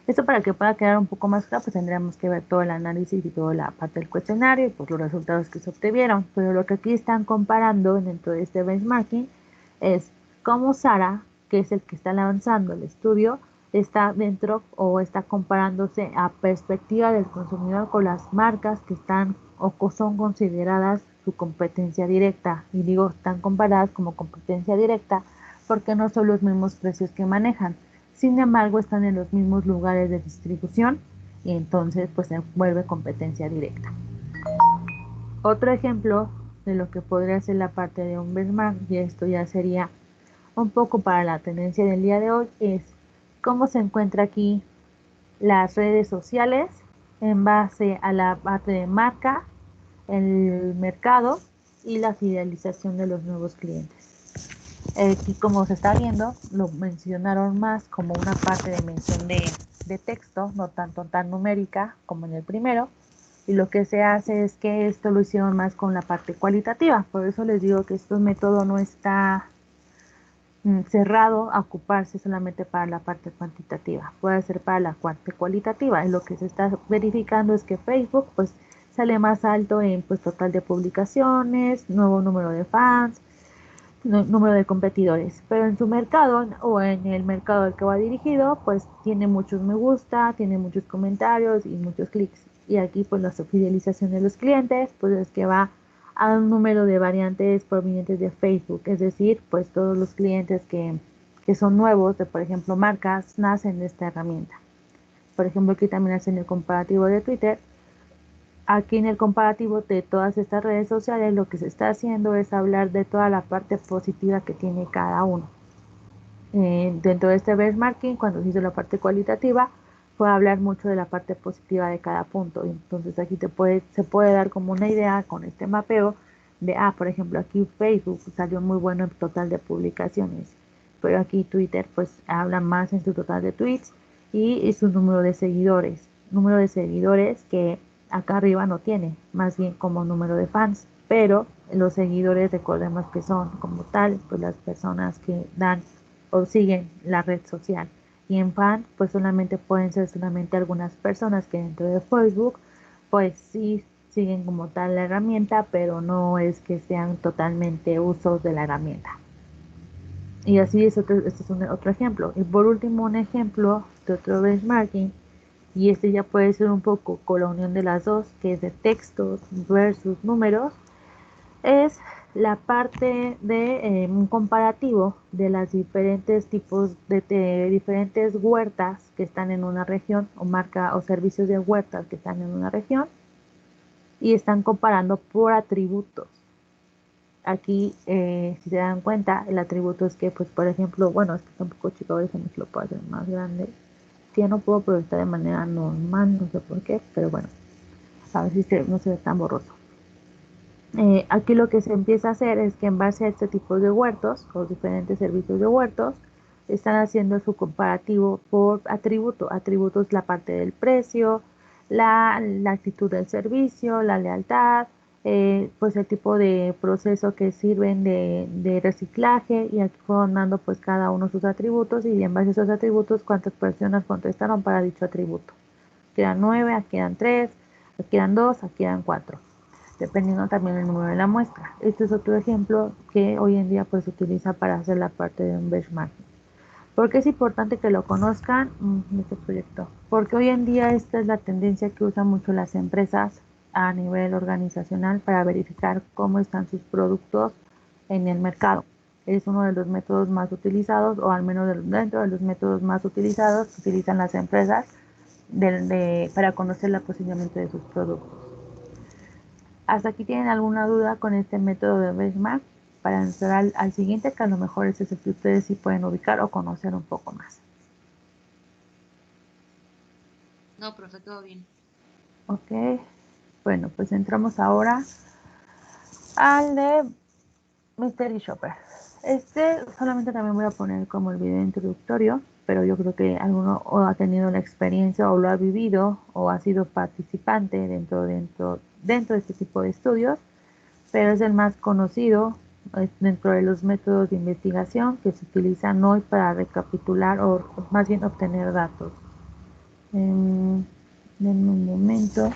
Esto, para que pueda quedar un poco más claro, pues tendríamos que ver todo el análisis y toda la parte del cuestionario y pues los resultados que se obtuvieron. Pero lo que aquí están comparando dentro de este benchmarking es cómo Zara, que es el que está lanzando el estudio, está dentro o está comparándose a perspectiva del consumidor con las marcas que están o son consideradas su competencia directa. Y digo, están comparadas como competencia directa porque no son los mismos precios que manejan. Sin embargo, están en los mismos lugares de distribución y entonces pues se vuelve competencia directa. Otro ejemplo de lo que podría ser la parte de un benchmark, y esto ya sería un poco para la tendencia del día de hoy, es cómo se encuentra aquí las redes sociales en base a la parte de marca, el mercado y la fidelización de los nuevos clientes. Aquí como se está viendo, lo mencionaron más como una parte de mención de texto, no tanto tan numérica como en el primero, y lo que se hace es que esto lo hicieron más con la parte cualitativa. Por eso les digo que este método no está cerrado a ocuparse solamente para la parte cuantitativa, puede ser para la parte cualitativa. Y lo que se está verificando es que Facebook pues sale más alto en pues total de publicaciones, nuevo número de fans, número de competidores, pero en su mercado o en el mercado al que va dirigido pues tiene muchos me gusta, tiene muchos comentarios y muchos clics. Y aquí pues la fidelización de los clientes pues es que va a un número de variantes provenientes de Facebook, es decir, pues todos los clientes que son nuevos de, por ejemplo, marcas, nacen de esta herramienta. Por ejemplo, aquí también hacen el comparativo de Twitter. Aquí en el comparativo de todas estas redes sociales lo que se está haciendo es hablar de toda la parte positiva que tiene cada uno. Dentro de este benchmarking, cuando se hizo la parte cualitativa, fue hablar mucho de la parte positiva de cada punto. Entonces aquí se puede dar como una idea con este mapeo de, por ejemplo, aquí Facebook salió muy bueno en total de publicaciones, pero aquí Twitter pues habla más en su total de tweets y su número de seguidores que acá arriba no tiene, más bien como número de fans, pero los seguidores recordemos que son como tal, pues las personas que dan o siguen la red social. Y en fan, pues solamente pueden ser solamente algunas personas que dentro de Facebook, pues sí siguen como tal la herramienta, pero no es que sean totalmente usos de la herramienta. Y así este es otro ejemplo. Y por último, un ejemplo de otro benchmarking, y este ya puede ser un poco con la unión de las dos, que es de textos versus números, es la parte de un comparativo de las diferentes tipos de diferentes huertas que están en una región o marca o servicios de huertas que están en una región y están comparando por atributos. Aquí, si se dan cuenta, el atributo es que, pues, por ejemplo, bueno, es que está un poco chico, déjenme que lo puedo hacer más grande. Que ya no puedo proyectar de manera normal, no sé por qué, pero bueno, a ver si no se ve tan borroso. Aquí lo que se empieza a hacer es que en base a este tipo de huertos o diferentes servicios de huertos, están haciendo su comparativo por atributo. Atributo es la parte del precio, la actitud del servicio, la lealtad, pues el tipo de proceso que sirven de reciclaje, y aquí fueron dando pues cada uno sus atributos y en base a esos atributos cuántas personas contestaron para dicho atributo. Quedan 9, aquí quedan 3, aquí quedan 2, aquí quedan 4, dependiendo también del número de la muestra. Este es otro ejemplo que hoy en día pues se utiliza para hacer la parte de un benchmarking. ¿Por qué es importante que lo conozcan de este proyecto? Porque hoy en día esta es la tendencia que usan mucho las empresas a nivel organizacional para verificar cómo están sus productos en el mercado. Es uno de los métodos más utilizados, o al menos dentro de los métodos más utilizados que utilizan las empresas para conocer el posicionamiento de sus productos. ¿Hasta aquí tienen alguna duda con este método de benchmark? Para entrar al siguiente, que a lo mejor ese es el que ustedes sí pueden ubicar o conocer un poco más. No, profe, todo bien. Ok, bueno, pues entramos ahora al de Mystery Shopper. Este solamente también voy a poner como el video introductorio, pero yo creo que alguno o ha tenido la experiencia o lo ha vivido o ha sido participante dentro de este tipo de estudios, pero es el más conocido dentro de los métodos de investigación que se utilizan hoy para recapitular o más bien obtener datos. Denme un momento.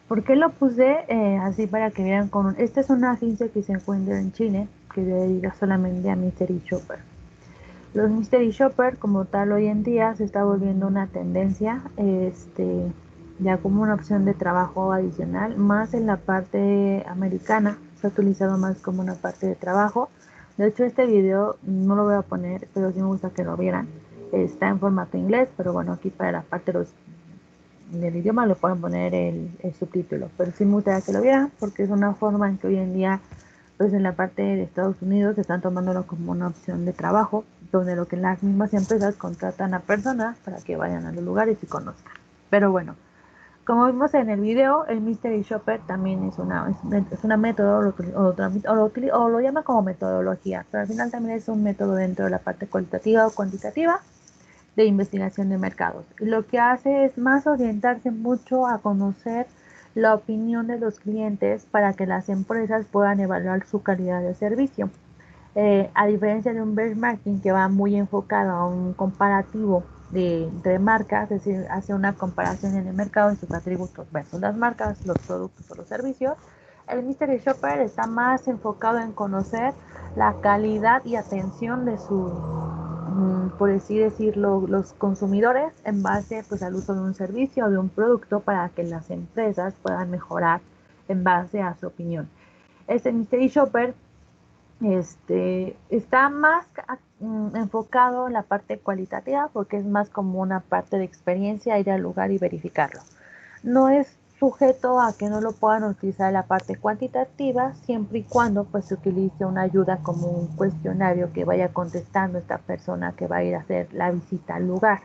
¿Por qué lo puse así para que vieran con esta es una agencia que se encuentra en Chile, que se dedica solamente a Mystery Shopper. Los Mystery Shopper como tal hoy en día se está volviendo una tendencia, ya como una opción de trabajo adicional, más en la parte americana, se ha utilizado más como una parte de trabajo. De hecho este video no lo voy a poner, pero sí me gusta que lo vieran. Está en formato inglés, pero bueno, aquí para la parte del idioma lo pueden poner el subtítulo, pero sí me gustaría que lo vieran porque es una forma en que hoy en día pues en la parte de Estados Unidos están tomándolo como una opción de trabajo, donde lo que las mismas empresas contratan a personas para que vayan a los lugares y conozcan. Pero bueno, como vimos en el video, el Mystery Shopper también es una método, o lo llama como metodología, pero al final también es un método dentro de la parte cualitativa o cuantitativa de investigación de mercados. Y lo que hace es más orientarse mucho a conocer la opinión de los clientes para que las empresas puedan evaluar su calidad de servicio. A diferencia de un benchmarking que va muy enfocado a un comparativo entre marcas, es decir, hace una comparación en el mercado de sus atributos versus las marcas, los productos o los servicios, el Mystery Shopper está más enfocado en conocer la calidad y atención de sus, por así decirlo, los consumidores en base pues, al uso de un servicio o de un producto para que las empresas puedan mejorar en base a su opinión. Este Mystery Shopper está más enfocado en la parte cualitativa porque es más como una parte de experiencia ir al lugar y verificarlo. No es sujeto a que no lo puedan utilizar en la parte cuantitativa siempre y cuando pues se utilice una ayuda como un cuestionario que vaya contestando esta persona que va a ir a hacer la visita al lugar,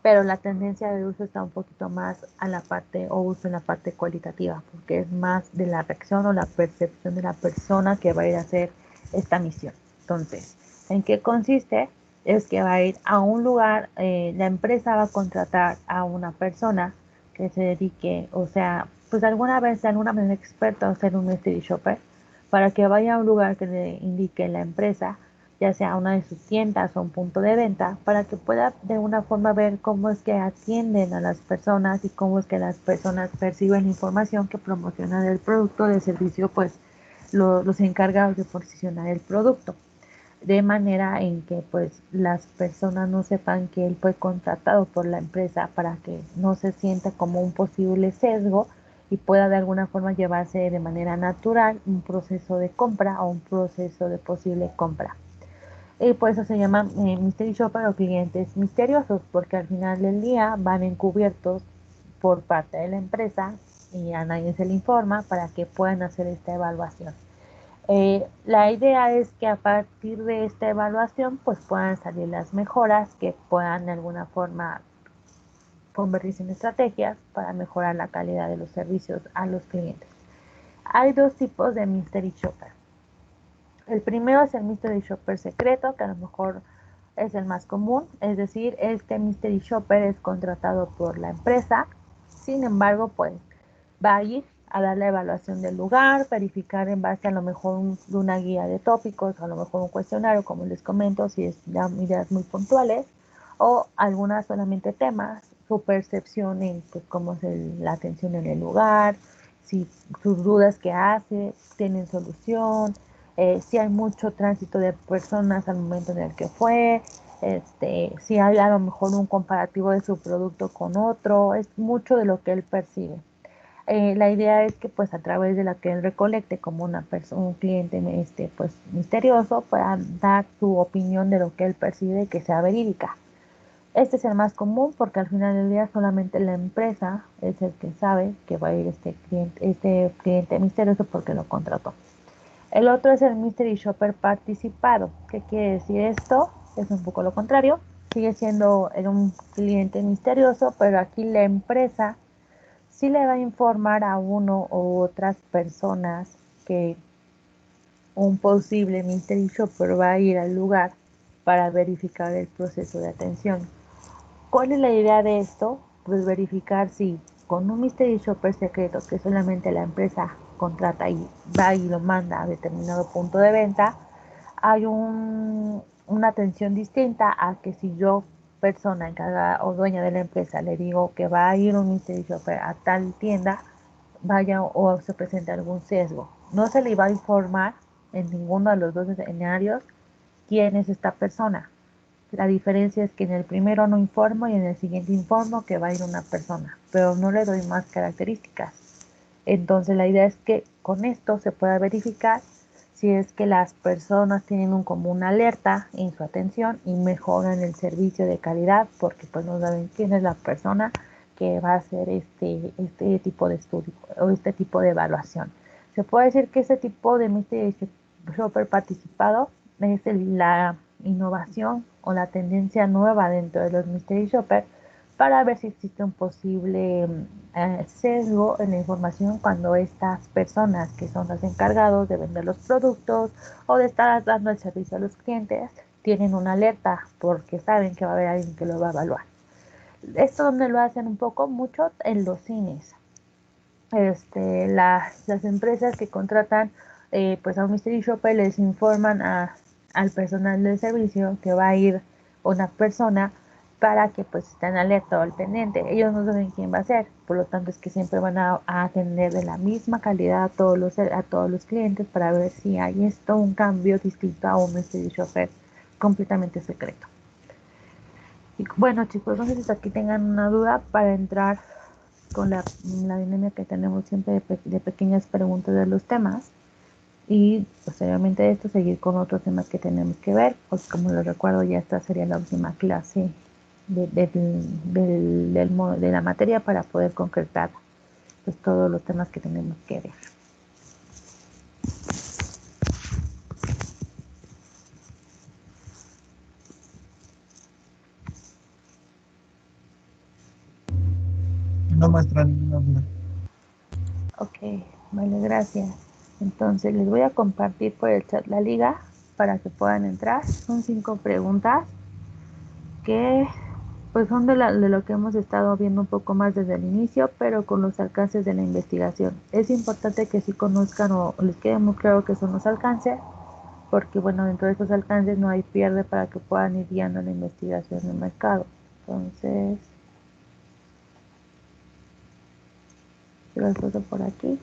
pero la tendencia de uso está un poquito más a la parte o uso en la parte cualitativa porque es más de la reacción o la percepción de la persona que va a ir a hacer esta misión. Entonces, ¿en qué consiste? Es que va a ir a un lugar, la empresa va a contratar a una persona que se dedique, o sea, pues alguna vez, de alguna manera experta a ser un mystery shopper, para que vaya a un lugar que le indique la empresa, ya sea una de sus tiendas o un punto de venta, para que pueda de una forma ver cómo es que atienden a las personas y cómo es que las personas perciben la información que promocionan el producto de servicio, pues los encargados de posicionar el producto de manera en que pues las personas no sepan que él fue contratado por la empresa para que no se sienta como un posible sesgo y pueda de alguna forma llevarse de manera natural un proceso de compra o un proceso de posible compra. Y por eso se llama Mystery Shopper o clientes misteriosos, porque al final del día van encubiertos por parte de la empresa y a nadie se le informa para que puedan hacer esta evaluación. La idea es que a partir de esta evaluación pues puedan salir las mejoras que puedan de alguna forma convertirse en estrategias para mejorar la calidad de los servicios a los clientes. Hay dos tipos de Mystery Shopper. El primero es el Mystery Shopper secreto, que a lo mejor es el más común, es decir, este Mystery Shopper es contratado por la empresa, sin embargo, pues va a ir a dar la evaluación del lugar, verificar en base a lo mejor una guía de tópicos, a lo mejor un cuestionario, como les comento, si es ya ideas muy puntuales, o algunas solamente temas, su percepción en pues, cómo es la atención en el lugar, si sus dudas que hace tienen solución, si hay mucho tránsito de personas al momento en el que fue, si hay a lo mejor un comparativo de su producto con otro, es mucho de lo que él percibe. La idea es que pues a través de la que él recolecte como una persona, un cliente pues misterioso pueda dar su opinión de lo que él percibe y que sea verídica. Este es el más común porque al final del día solamente la empresa es el que sabe que va a ir este cliente misterioso porque lo contrató. El otro es el Mystery Shopper participado. ¿Qué quiere decir esto? Es un poco lo contrario. Sigue siendo un cliente misterioso, pero aquí la empresa sí le va a informar a uno u otras personas que un posible Mystery Shopper va a ir al lugar para verificar el proceso de atención. ¿Cuál es la idea de esto? Pues verificar si con un Mystery Shopper secreto que solamente la empresa contrata y va y lo manda a determinado punto de venta, hay una atención distinta a que si yo, persona encargada o dueña de la empresa, le digo que va a ir un Mystery Shopper a tal tienda vaya o se presente algún sesgo. No se le va a informar en ninguno de los dos escenarios quién es esta persona. La diferencia es que en el primero no informo y en el siguiente informo que va a ir una persona, pero no le doy más características. Entonces la idea es que con esto se pueda verificar si es que las personas tienen como una alerta en su atención y mejoran el servicio de calidad porque pues no saben quién es la persona que va a hacer este tipo de estudio o este tipo de evaluación. Se puede decir que ese tipo de Mystery Shopper participado es la innovación o la tendencia nueva dentro de los Mystery Shopper para ver si existe un posible sesgo en la información cuando estas personas que son los encargados de vender los productos o de estar dando el servicio a los clientes tienen una alerta porque saben que va a haber alguien que lo va a evaluar. Esto donde lo hacen un poco mucho en los cines. Las empresas que contratan pues a un mystery shopper les informan al personal del servicio que va a ir una persona para que pues estén alerta o al pendiente. Ellos no saben quién va a ser, por lo tanto es que siempre van a atender de la misma calidad a todos los clientes para ver si hay esto un cambio distinto a un mystery shopper completamente secreto. Y bueno chicos, no sé si aquí tengan una duda para entrar con la dinámica que tenemos siempre de pequeñas preguntas de los temas y posteriormente de esto seguir con otros temas que tenemos que ver, pues como lo recuerdo ya esta sería la última clase de la materia para poder concretar pues todos los temas que tenemos que ver. No, maestra, ninguna duda. Ok, vale, gracias. Entonces les voy a compartir por el chat la liga para que puedan entrar. Son 5 preguntas que pues son de lo que hemos estado viendo un poco más desde el inicio, pero con los alcances de la investigación. Es importante que sí conozcan o les quede muy claro que son los alcances, porque bueno, dentro de esos alcances no hay pierde para que puedan ir guiando la investigación del mercado. Entonces, yo los paso por aquí.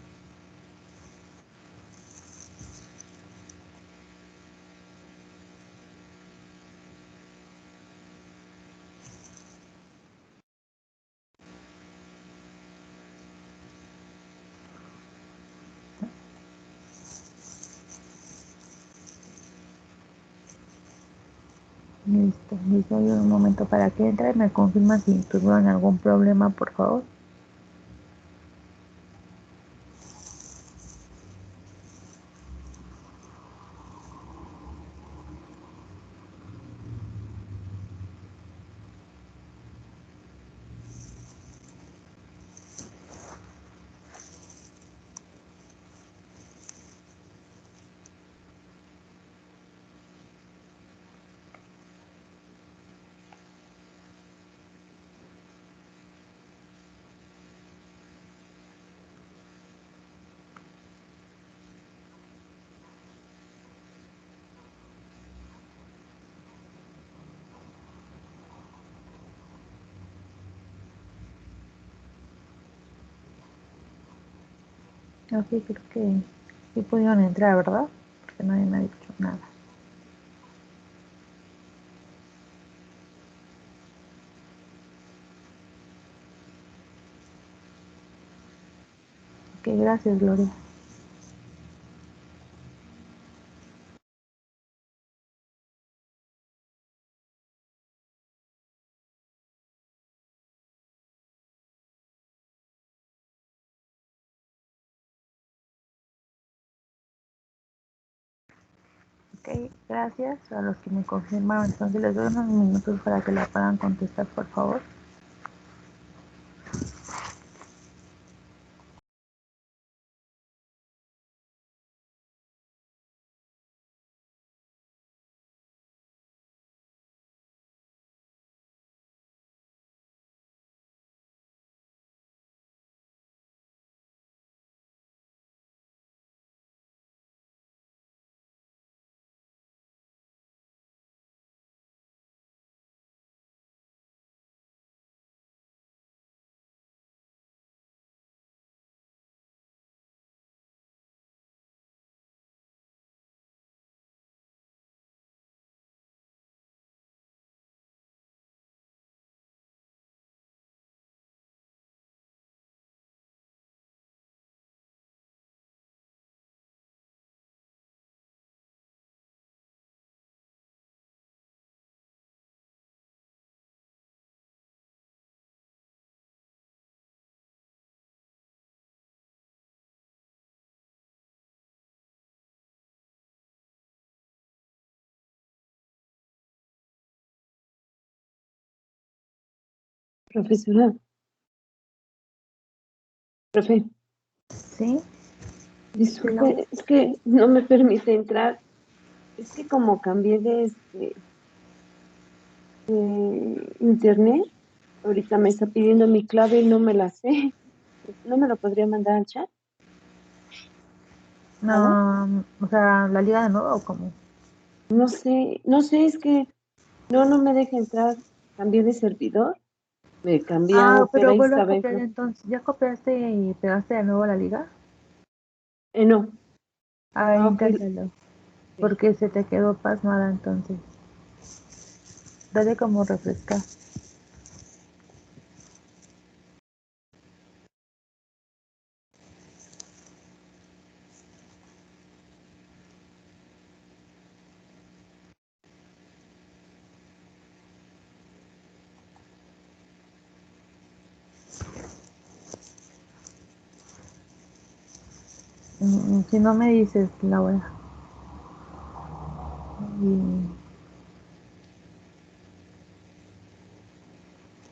Listo, les doy un momento para que entren. Me confirman si tuvieron algún problema, por favor. Ok, creo que sí pudieron entrar, ¿verdad? Porque nadie me ha dicho nada. Ok, gracias, Gloria. Ok, gracias a los que me confirmaron. Entonces les doy unos minutos para que la puedan contestar, por favor. Profesora, profe, ¿Sí? Laura. disculpe, es que no me permite entrar. Es que como cambié de internet, ahorita me está pidiendo mi clave y no me la sé. ¿No me lo podría mandar al chat? ¿Favor? No, o sea, ¿la liga de nuevo o cómo? No sé, es que no me deja entrar. Cambié de servidor, me cambié a Ah, Opera pero y vuelvo a estaba copiar entonces. ¿Ya copiaste y pegaste de nuevo la liga? no. A ver, Ah, ok. inténtalo. Porque se te quedó pasmada entonces. Dale como refrescar. Si no me dices, Laura. Y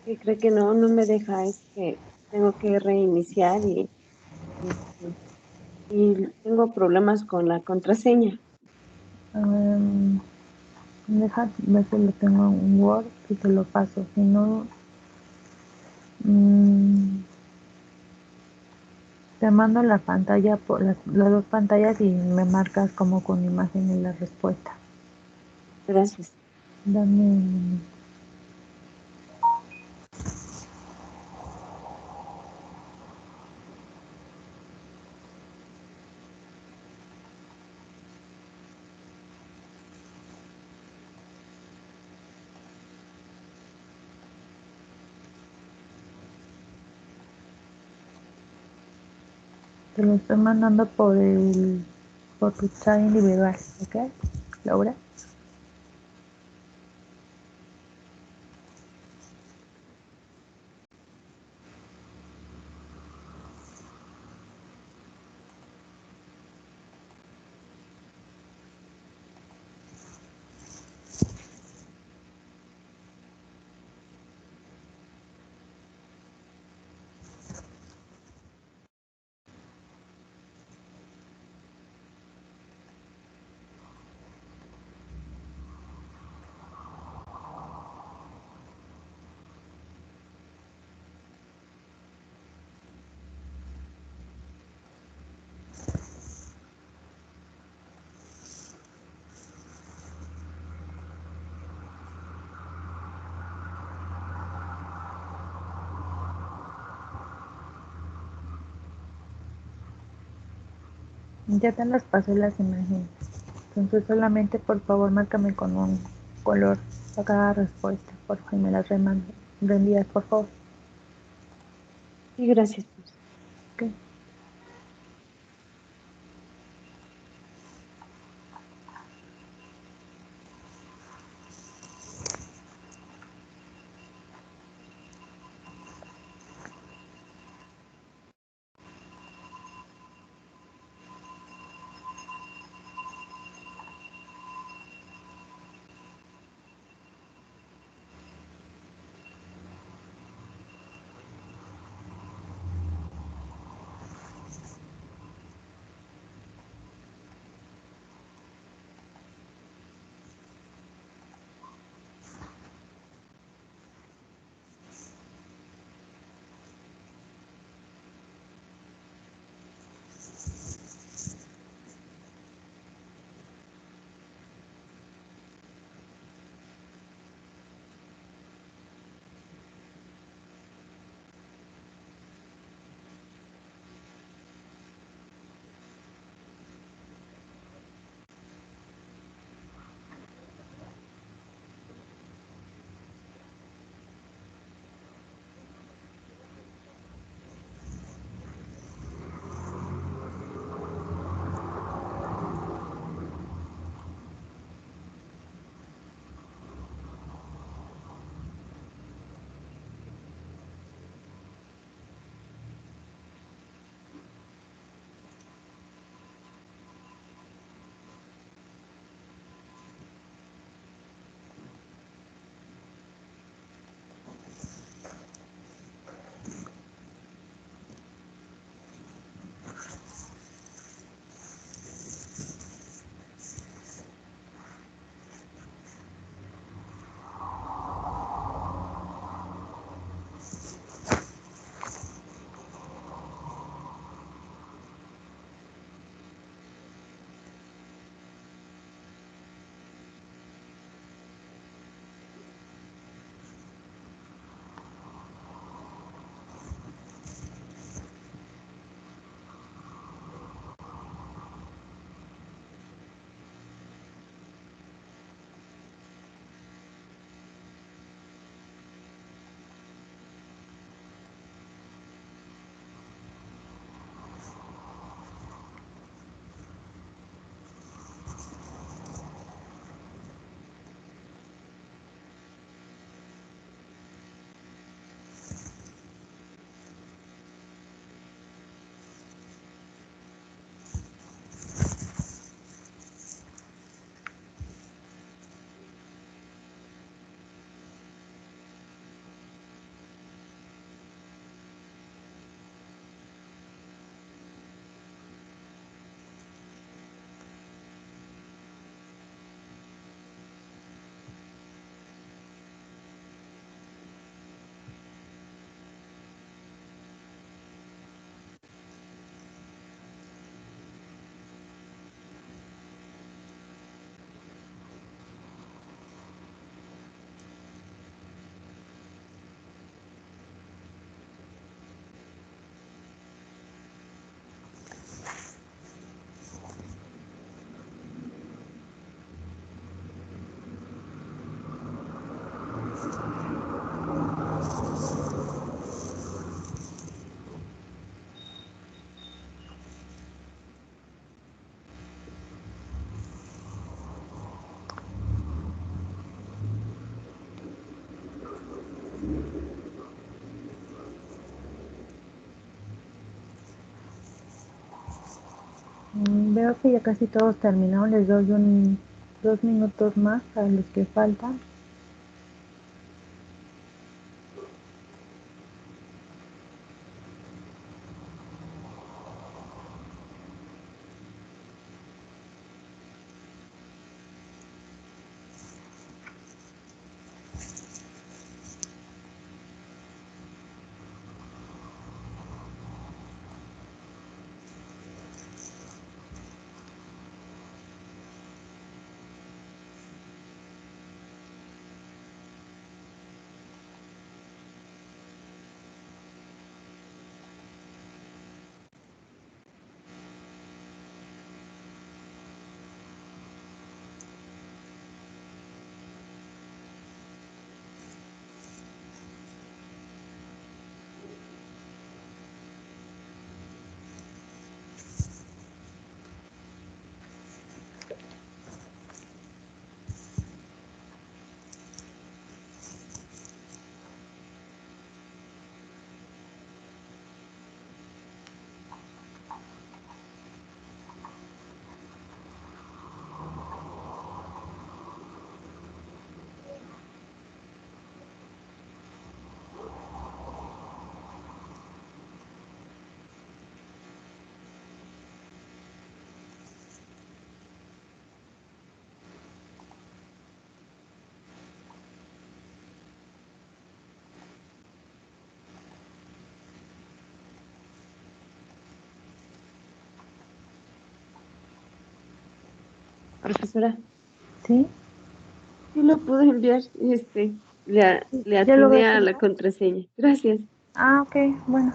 ¿Qué cree que no me deja? Es que tengo que reiniciar este, y tengo problemas con la contraseña. em, deja ver si lo tengo en Word y te lo paso. Si no, mm, te mando la pantalla por las dos pantallas y me marcas como con imagen en la respuesta. Gracias. Dame. Te lo estoy mandando por tu chat individual, ¿ok? Laura. Ya te las pasé las imágenes. Entonces solamente por favor márcame con un color a cada respuesta. Por favor, me las reenvías, por favor. Sí, gracias. Ok. Veo que ya casi todos terminaron. Les doy 2 minutos más a los que faltan. Profesora, ¿Sí? sí lo pude enviar, le ¿Ya lo atiné veo a la todo? contraseña. Gracias, Ah, ok, bueno,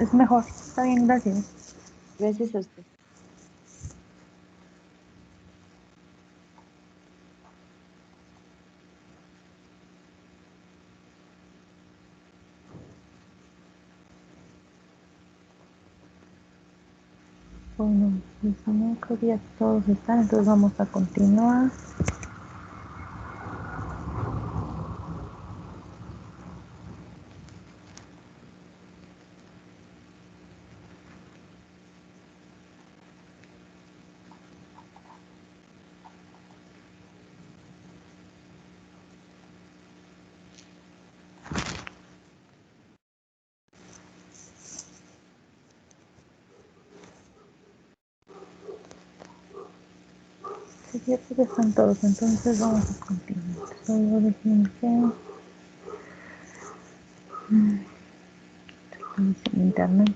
es mejor. Está bien, gracias. gracias a usted. Bueno, pues no, creo que ya todos están, entonces vamos a continuar. Sí, ya creo que están todos, entonces vamos a continuar. Solo déjenme sin internet.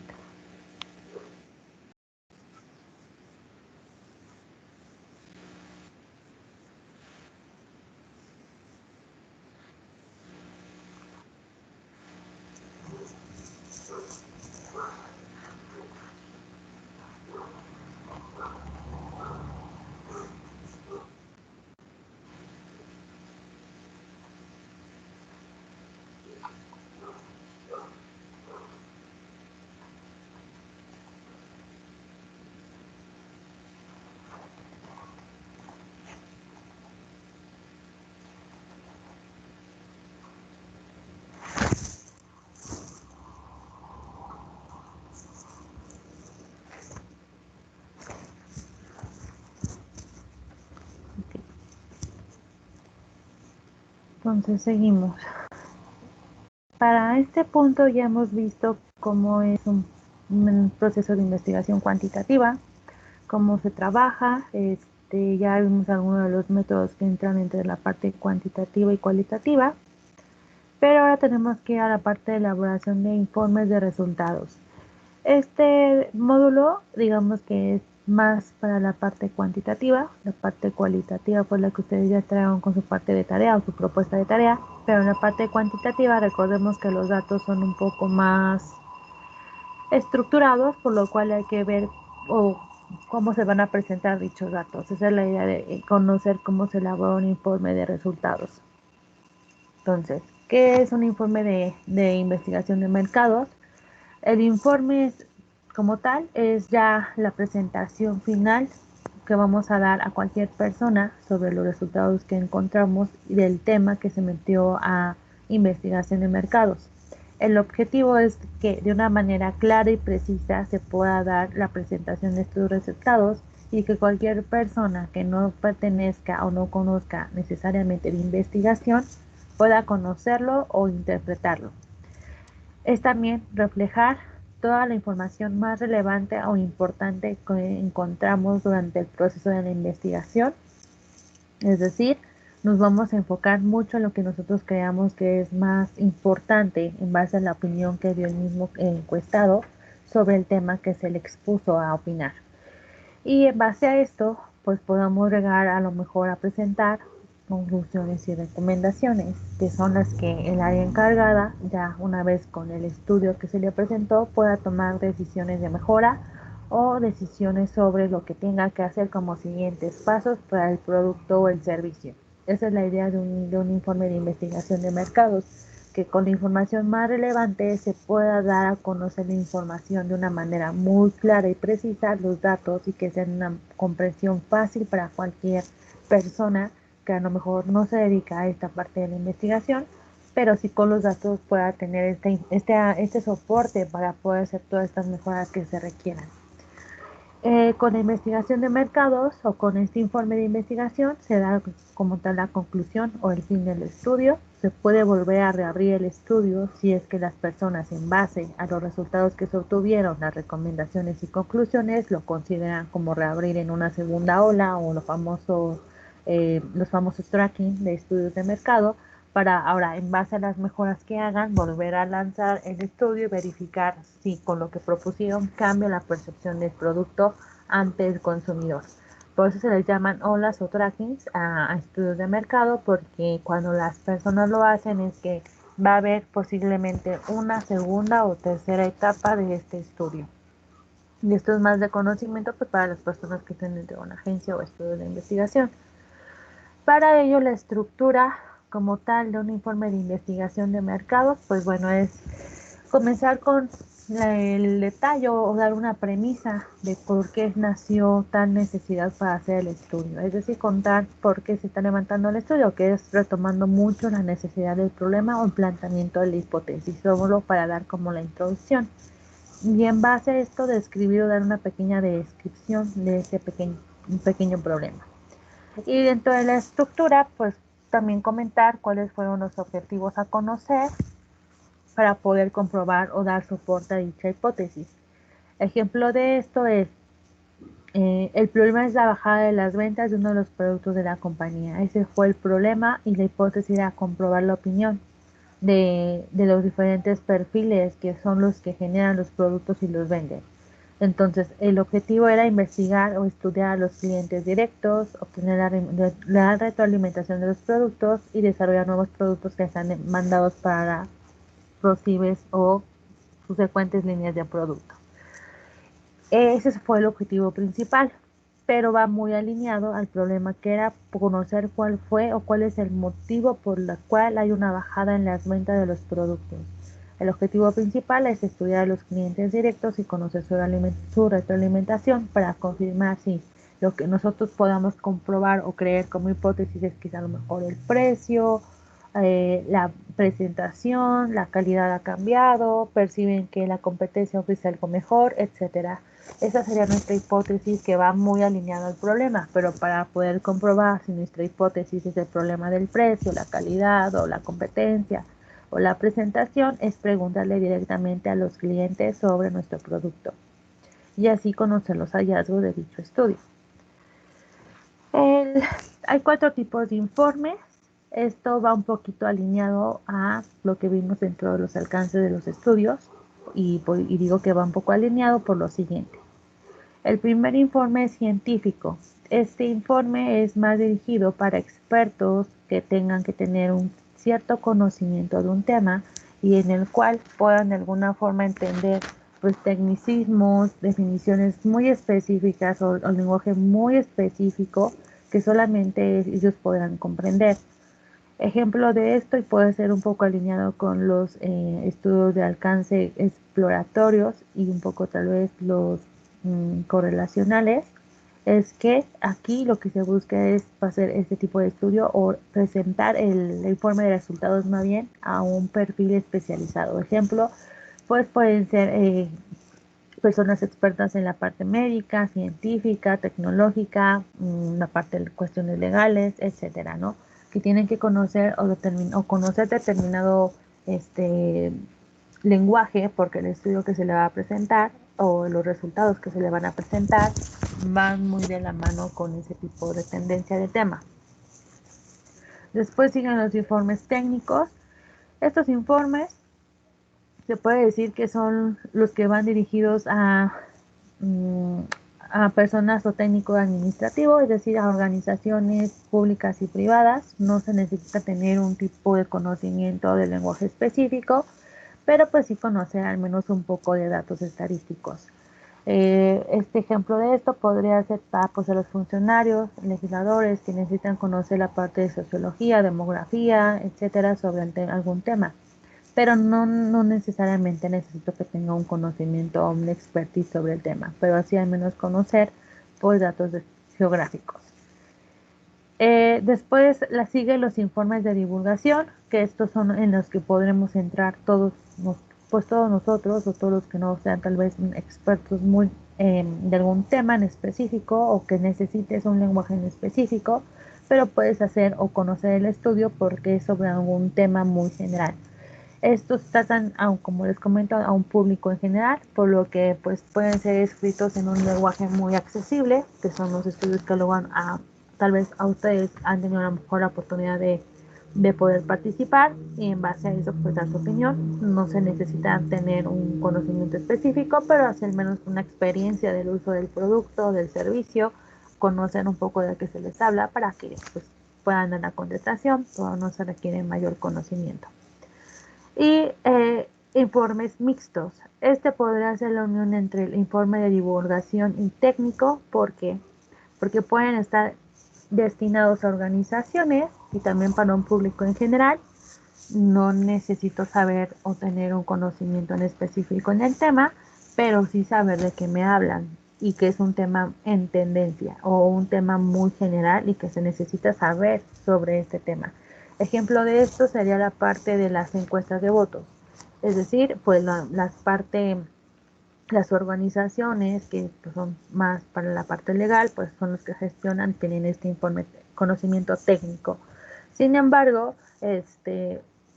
Entonces seguimos. Para este punto ya hemos visto cómo es un proceso de investigación cuantitativa, cómo se trabaja, ya vimos algunos de los métodos que entran entre la parte cuantitativa y cualitativa, pero ahora tenemos que ir a la parte de elaboración de informes de resultados. Este módulo, digamos que es más para la parte cuantitativa, la parte cualitativa fue la que ustedes ya trajeron con su parte de tarea o su propuesta de tarea, pero en la parte cuantitativa recordemos que los datos son un poco más estructurados, por lo cual hay que ver cómo se van a presentar dichos datos. Esa es la idea de conocer cómo se elabora un informe de resultados. Entonces, ¿qué es un informe de investigación de mercados? El informe como tal es ya la presentación final que vamos a dar a cualquier persona sobre los resultados que encontramos y del tema que se metió a investigación de mercados. El objetivo es que de una manera clara y precisa se pueda dar la presentación de estos resultados y que cualquier persona que no pertenezca o no conozca necesariamente la investigación pueda conocerlo o interpretarlo. Es también reflejar toda la información más relevante o importante que encontramos durante el proceso de la investigación. Es decir, nos vamos a enfocar mucho en lo que nosotros creamos que es más importante en base a la opinión que dio el mismo encuestado sobre el tema que se le expuso a opinar. Y en base a esto, pues podemos llegar a lo mejor a presentar conclusiones y recomendaciones, que son las que el área encargada, ya una vez con el estudio que se le presentó, pueda tomar decisiones de mejora o decisiones sobre lo que tenga que hacer como siguientes pasos para el producto o el servicio. Esa es la idea de un informe de investigación de mercados, que con la información más relevante se pueda dar a conocer la información de una manera muy clara y precisa, los datos, y que sea una comprensión fácil para cualquier persona que a lo mejor no se dedica a esta parte de la investigación, pero sí con los datos pueda tener este soporte para poder hacer todas estas mejoras que se requieran. Con la investigación de mercados o con este informe de investigación se da como tal la conclusión o el fin del estudio. Se puede volver a reabrir el estudio si es que las personas, en base a los resultados que se obtuvieron, las recomendaciones y conclusiones, lo consideran como reabrir en una segunda ola o los famosos tracking de estudios de mercado, para ahora, en base a las mejoras que hagan, volver a lanzar el estudio y verificar si con lo que propusieron cambia la percepción del producto ante el consumidor. Por eso se les llaman olas o trackings a estudios de mercado, porque cuando las personas lo hacen es que va a haber posiblemente una segunda o tercera etapa de este estudio. Y esto es más de conocimiento pues, para las personas que estén dentro de una agencia o estudio de investigación. Para ello, la estructura como tal de un informe de investigación de mercados, pues bueno, es comenzar con el detalle o dar una premisa de por qué nació tal necesidad para hacer el estudio, es decir, contar por qué se está levantando el estudio, que es retomando mucho la necesidad del problema o el planteamiento de la hipótesis, solo para dar como la introducción. Y en base a esto, describir o dar una pequeña descripción de ese pequeño problema. Y dentro de la estructura, pues también comentar cuáles fueron los objetivos a conocer para poder comprobar o dar soporte a dicha hipótesis. Ejemplo de esto es, el problema es la bajada de las ventas de uno de los productos de la compañía. Ese fue el problema y la hipótesis era comprobar la opinión de los diferentes perfiles que son los que generan los productos y los venden. Entonces, el objetivo era investigar o estudiar a los clientes directos, obtener la retroalimentación de los productos y desarrollar nuevos productos que sean mandados para posibles o subsecuentes líneas de producto. Ese fue el objetivo principal, pero va muy alineado al problema, que era conocer cuál fue o cuál es el motivo por el cual hay una bajada en las ventas de los productos. El objetivo principal es estudiar a los clientes directos y conocer su retroalimentación para confirmar si lo que nosotros podamos comprobar o creer como hipótesis es que a lo mejor el precio, la presentación, la calidad ha cambiado, perciben que la competencia ofrece algo mejor, etcétera. Esa sería nuestra hipótesis, que va muy alineada al problema, pero para poder comprobar si nuestra hipótesis es el problema del precio, la calidad o la competencia o la presentación, es preguntarle directamente a los clientes sobre nuestro producto y así conocer los hallazgos de dicho estudio. Hay 4 tipos de informes. Esto va un poquito alineado a lo que vimos dentro de los alcances de los estudios y digo que va un poco alineado por lo siguiente. El primer informe es científico. Este informe es más dirigido para expertos que tengan que tener un cierto conocimiento de un tema y en el cual puedan de alguna forma entender pues tecnicismos, definiciones muy específicas o lenguaje muy específico que solamente ellos podrán comprender. Ejemplo de esto, y puede ser un poco alineado con los estudios de alcance exploratorios y un poco tal vez los correlacionales, es que aquí lo que se busca es hacer este tipo de estudio o presentar el informe de resultados más bien a un perfil especializado. Ejemplo, pues pueden ser personas expertas en la parte médica, científica, tecnológica, la parte de cuestiones legales, etcétera, ¿no? Que tienen que conocer o conocer determinado este, lenguaje, porque el estudio que se le va a presentar o los resultados que se le van a presentar van muy de la mano con ese tipo de tendencia de tema. Después siguen los informes técnicos. Estos informes se puede decir que son los que van dirigidos a personas o técnico administrativo, es decir, a organizaciones públicas y privadas. No se necesita tener un tipo de conocimiento del lenguaje específico, pero pues sí conocer al menos un poco de datos estadísticos. Este ejemplo de esto podría ser para pues, a los funcionarios, legisladores que necesitan conocer la parte de sociología, demografía, etcétera, sobre algún tema. Pero no necesariamente necesito que tenga un conocimiento o un expertise sobre el tema, pero así al menos conocer pues, datos geográficos. Después la siguen los informes de divulgación, que estos son en los que podremos entrar todos nosotros o todos los que no sean tal vez expertos muy de algún tema en específico o que necesites un lenguaje en específico, pero puedes hacer o conocer el estudio porque es sobre algún tema muy general. Estos tratan, como les comento, a un público en general, por lo que pues pueden ser escritos en un lenguaje muy accesible, que son los estudios que luego tal vez a ustedes han tenido a lo mejor la oportunidad de poder participar y en base a eso pues dar su opinión. No se necesita tener un conocimiento específico, pero hacer al menos una experiencia del uso del producto, del servicio, conocer un poco de qué se les habla para que pues, puedan dar la contestación, pero no se requiere mayor conocimiento. Y informes mixtos. Este podría ser la unión entre el informe de divulgación y técnico. ¿Por qué? Porque pueden estar destinados a organizaciones y también para un público en general. No necesito saber o tener un conocimiento en específico en el tema, pero sí saber de qué me hablan y que es un tema en tendencia o un tema muy general y que se necesita saber sobre este tema. Ejemplo de esto sería la parte de las encuestas de votos. Es decir, pues las organizaciones que pues, son más para la parte legal, pues son los que gestionan, tienen este conocimiento técnico. Sin embargo,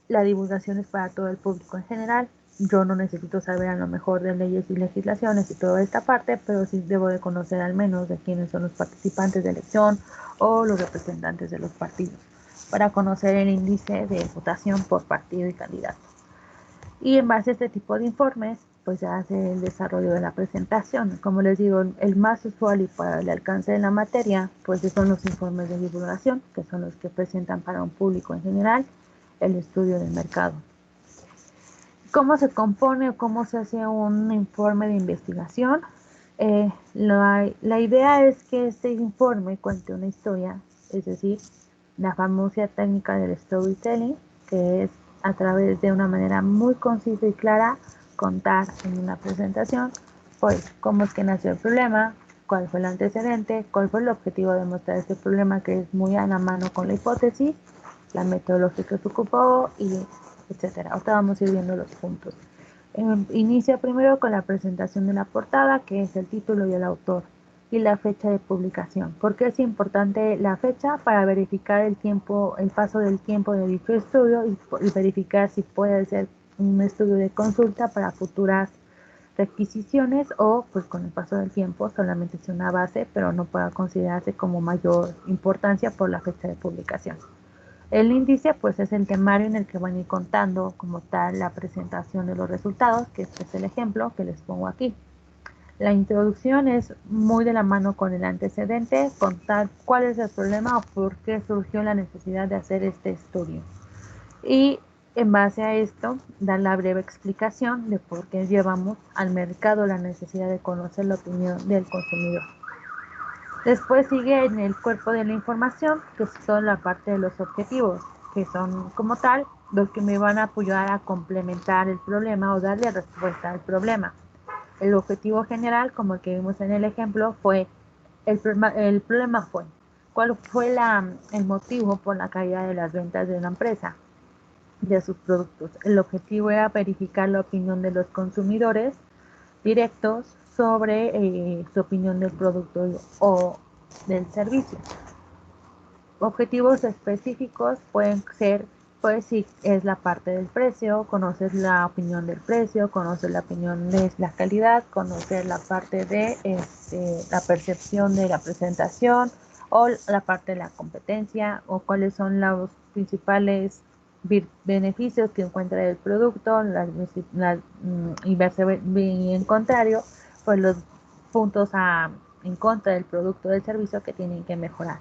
la divulgación es para todo el público en general. Yo no necesito saber a lo mejor de leyes y legislaciones y toda esta parte, pero sí debo de conocer al menos de quiénes son los participantes de elección o los representantes de los partidos, para conocer el índice de votación por partido y candidato. Y en base a este tipo de informes, pues se hace el desarrollo de la presentación. Como les digo, el más usual y para el alcance de la materia, pues son los informes de divulgación, que son los que presentan para un público en general el estudio del mercado. ¿Cómo se compone o cómo se hace un informe de investigación? La idea es que este informe cuente una historia, es decir, la famosa técnica del storytelling, que es a través de una manera muy concisa y clara contar en una presentación, pues cómo es que nació el problema, cuál fue el antecedente, cuál fue el objetivo de mostrar este problema que es muy a la mano con la hipótesis, la metodología que se ocupó y etcétera. Ahora vamos a ir viendo los puntos. Inicia primero con la presentación de la portada, que es el título y el autor, y la fecha de publicación. ¿Por qué es importante la fecha? Para verificar el paso del tiempo de dicho estudio y verificar si puede ser un estudio de consulta para futuras requisiciones o pues con el paso del tiempo solamente es una base, pero no pueda considerarse como mayor importancia por la fecha de publicación. El índice pues es el temario en el que van a ir contando como tal la presentación de los resultados, que este es el ejemplo que les pongo aquí. La introducción es muy de la mano con el antecedente, contar cuál es el problema o por qué surgió la necesidad de hacer este estudio. Y en base a esto, dar la breve explicación de por qué llevamos al mercado la necesidad de conocer la opinión del consumidor. Después sigue en el cuerpo de la información, que son la parte de los objetivos, que son como tal los que me van a apoyar a complementar el problema o darle respuesta al problema. El objetivo general, como el que vimos en el ejemplo, fue el problema fue, ¿cuál fue el motivo por la caída de las ventas de una empresa, de sus productos? El objetivo era verificar la opinión de los consumidores directos sobre su opinión del producto o del servicio. Objetivos específicos pueden ser, pues si es la parte del precio, conocer la opinión del precio, conocer la opinión de la calidad, conocer la parte de la percepción de la presentación o la parte de la competencia o cuáles son los principales beneficios que encuentra el producto y en contrario, pues los puntos en contra del producto o del servicio que tienen que mejorar.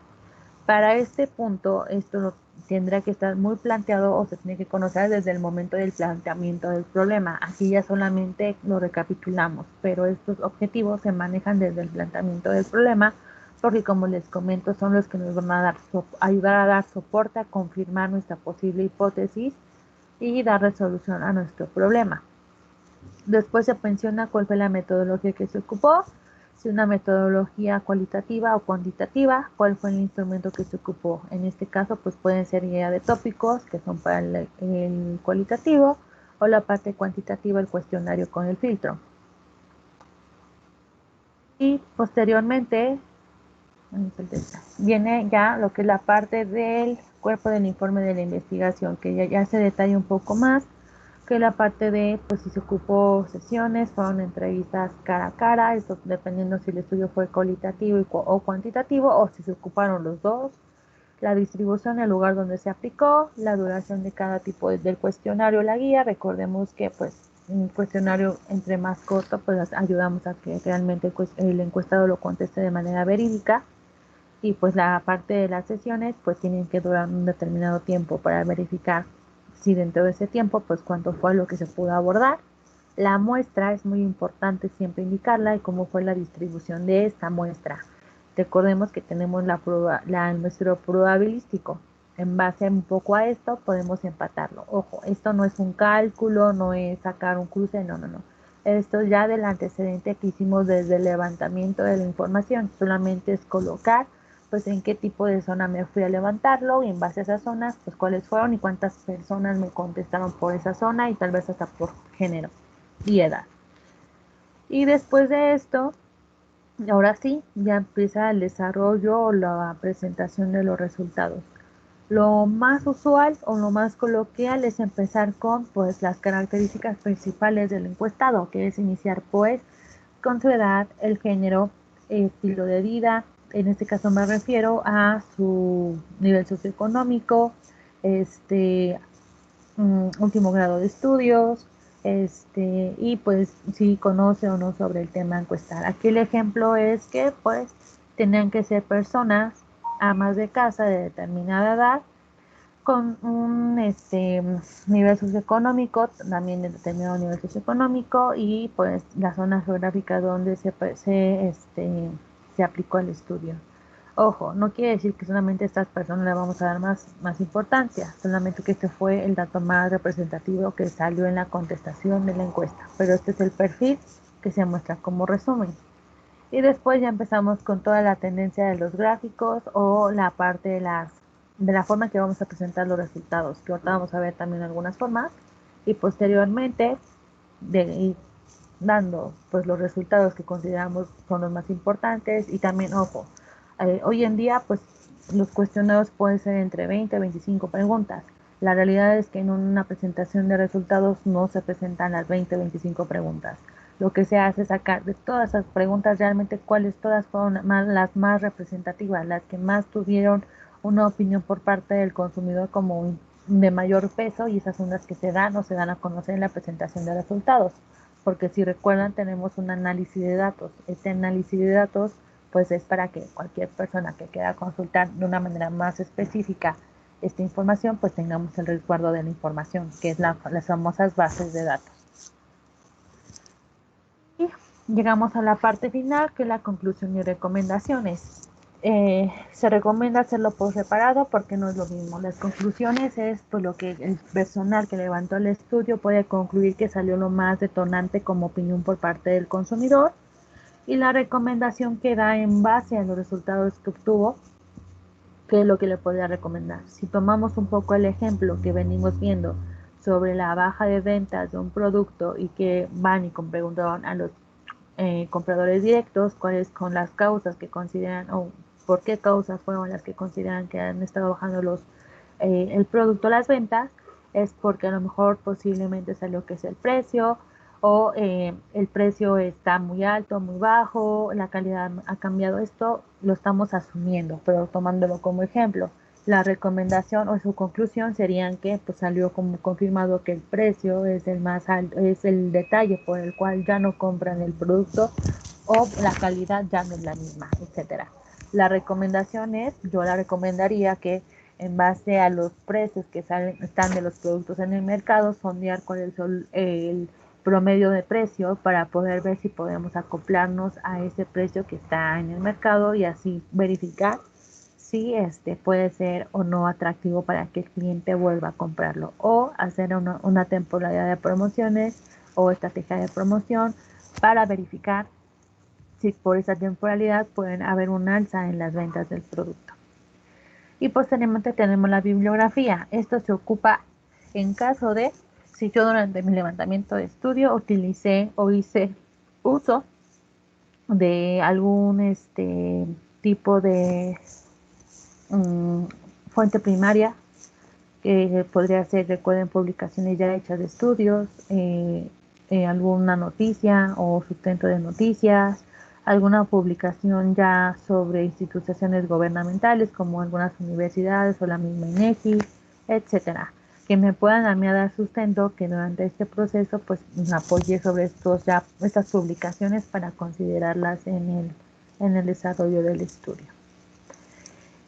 Para este punto, esto tendrá que estar muy planteado o se tiene que conocer desde el momento del planteamiento del problema. Aquí ya solamente lo recapitulamos, pero estos objetivos se manejan desde el planteamiento del problema, porque como les comento, son los que nos van a ayudar a dar soporte, a confirmar nuestra posible hipótesis y dar resolución a nuestro problema. Después se menciona cuál fue la metodología que se ocupó, si una metodología cualitativa o cuantitativa, cuál fue el instrumento que se ocupó. En este caso, pues pueden ser guía de tópicos, que son para el cualitativo, o la parte cuantitativa, el cuestionario con el filtro. Y posteriormente, viene ya lo que es la parte del cuerpo del informe de la investigación, que ya se detalla un poco más, que la parte de, pues si se ocupó sesiones, fueron entrevistas cara a cara, eso dependiendo si el estudio fue cualitativo o cuantitativo, o si se ocuparon los dos, la distribución, el lugar donde se aplicó, la duración de cada tipo del cuestionario, la guía. Recordemos que pues un cuestionario entre más corto, pues ayudamos a que realmente el encuestado lo conteste de manera verídica, y pues la parte de las sesiones pues tienen que durar un determinado tiempo para verificar si dentro de ese tiempo, pues cuánto fue lo que se pudo abordar. La muestra es muy importante siempre indicarla y cómo fue la distribución de esta muestra. Recordemos que tenemos nuestro probabilístico. En base un poco a esto podemos empatarlo. Ojo, esto no es un cálculo, no es sacar un cruce, no. Esto ya del antecedente que hicimos desde el levantamiento de la información. Solamente es colocar pues en qué tipo de zona me fui a levantarlo y en base a esas zonas, pues cuáles fueron y cuántas personas me contestaron por esa zona y tal vez hasta por género y edad. Y después de esto, ahora sí, ya empieza el desarrollo o la presentación de los resultados. Lo más usual o lo más coloquial es empezar con pues las características principales del encuestado, que es iniciar pues con su edad, el género, estilo de vida. En este caso me refiero a su nivel socioeconómico, último grado de estudios, y pues si conoce o no sobre el tema a encuestar. Aquí el ejemplo es que pues tenían que ser personas amas de casa de determinada edad con un nivel socioeconómico, también de determinado nivel socioeconómico, y pues la zona geográfica donde se aplicó el estudio. Ojo, no quiere decir que solamente a estas personas le vamos a dar más importancia, solamente que este fue el dato más representativo que salió en la contestación de la encuesta, pero este es el perfil que se muestra como resumen. Y después ya empezamos con toda la tendencia de los gráficos o la parte de la forma que vamos a presentar los resultados, que ahorita vamos a ver también algunas formas, y posteriormente de ir dando pues los resultados que consideramos son los más importantes. Y también, ojo, hoy en día pues los cuestionarios pueden ser entre 20 a 25 preguntas. La realidad es que en una presentación de resultados no se presentan las 20 o 25 preguntas. Lo que se hace es sacar de todas esas preguntas realmente cuáles todas fueron las más representativas, las que más tuvieron una opinión por parte del consumidor como de mayor peso, y esas son las que se dan o se dan a conocer en la presentación de resultados. Porque si recuerdan, tenemos un análisis de datos. Este análisis de datos pues es para que cualquier persona que quiera consultar de una manera más específica esta información, pues tengamos el resguardo de la información, que es las famosas bases de datos. Y llegamos a la parte final, que es la conclusión y recomendaciones. Se recomienda hacerlo por separado porque no es lo mismo. Las conclusiones es pues lo que el personal que levantó el estudio puede concluir que salió lo más detonante como opinión por parte del consumidor. y la recomendación que da en base a los resultados que obtuvo, que es lo que le podría recomendar. Si tomamos un poco el ejemplo que venimos viendo sobre la baja de ventas de un producto y que van y preguntaron a los compradores directos cuáles son las causas que consideran o por qué causas fueron las que consideran que han estado bajando el producto, las ventas, es porque a lo mejor posiblemente salió que es el precio o el precio está muy alto, muy bajo, la calidad ha cambiado. Esto lo estamos asumiendo, pero tomándolo como ejemplo. La recomendación o su conclusión serían que pues salió como confirmado que el precio es el más alto, es el detalle por el cual ya no compran el producto o la calidad ya no es la misma, etcétera. La recomendación es, yo la recomendaría que en base a los precios que están de los productos en el mercado, sondear cuál es el promedio de precio para poder ver si podemos acoplarnos a ese precio que está en el mercado y así verificar si puede ser o no atractivo para que el cliente vuelva a comprarlo, o hacer una temporada de promociones o estrategia de promoción para verificar si por esa temporalidad pueden haber un alza en las ventas del producto. Y posteriormente tenemos la bibliografía. Esto se ocupa en caso de si yo durante mi levantamiento de estudio utilicé o hice uso de algún tipo de fuente primaria, que podría ser, recuerden, publicaciones ya hechas de estudios, alguna noticia o sustento de noticias, alguna publicación ya sobre instituciones gubernamentales como algunas universidades o la misma INEGI, etcétera, que me puedan a mí dar sustento, que durante este proceso pues me apoye sobre estas publicaciones para considerarlas en el desarrollo del estudio.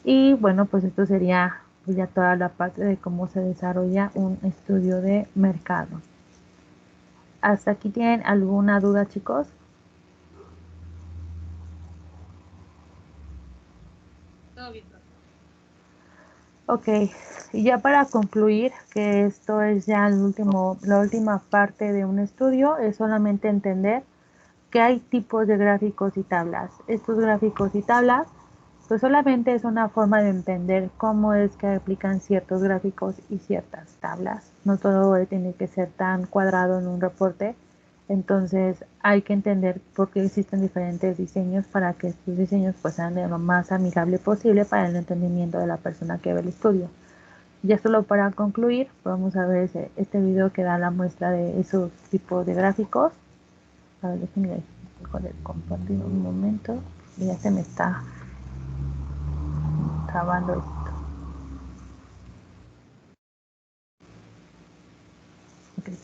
Y bueno, pues esto sería pues ya toda la parte de cómo se desarrolla un estudio de mercado. ¿Hasta aquí tienen alguna duda, chicos? Todo bien. Ok, y ya para concluir, que esto es ya la última parte de un estudio, es solamente entender que hay tipos de gráficos y tablas. Estos gráficos y tablas pues solamente es una forma de entender cómo es que aplican ciertos gráficos y ciertas tablas. No todo tiene que ser tan cuadrado en un reporte. Entonces hay que entender por qué existen diferentes diseños para que estos diseños pues sean de lo más amigable posible para el entendimiento de la persona que ve el estudio. Ya solo para concluir, vamos a ver este video que da la muestra de esos tipos de gráficos. A ver, déjenme compartir un momento. Ya se me está trabando esto. Okay.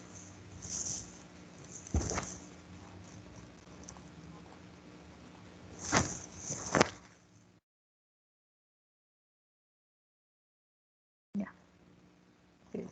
Ya. Okay.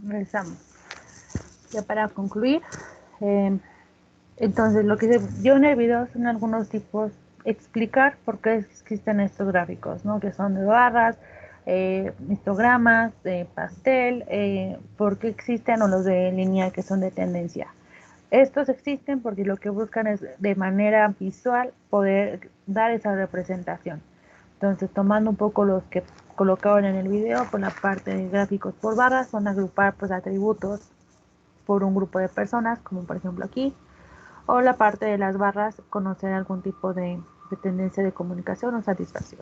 Regresamos. Ya para concluir, entonces lo que se dio en el video son algunos tipos, explicar por qué existen estos gráficos, ¿no? Que son de barras, histogramas, de pastel, por qué existen, o los de línea que son de tendencia. Estos existen porque lo que buscan es de manera visual poder dar esa representación. Entonces, tomando un poco los que colocaron en el video, por la parte de gráficos por barras, son agrupar pues atributos por un grupo de personas, como por ejemplo aquí, o la parte de las barras, conocer algún tipo de tendencia de comunicación o satisfacción.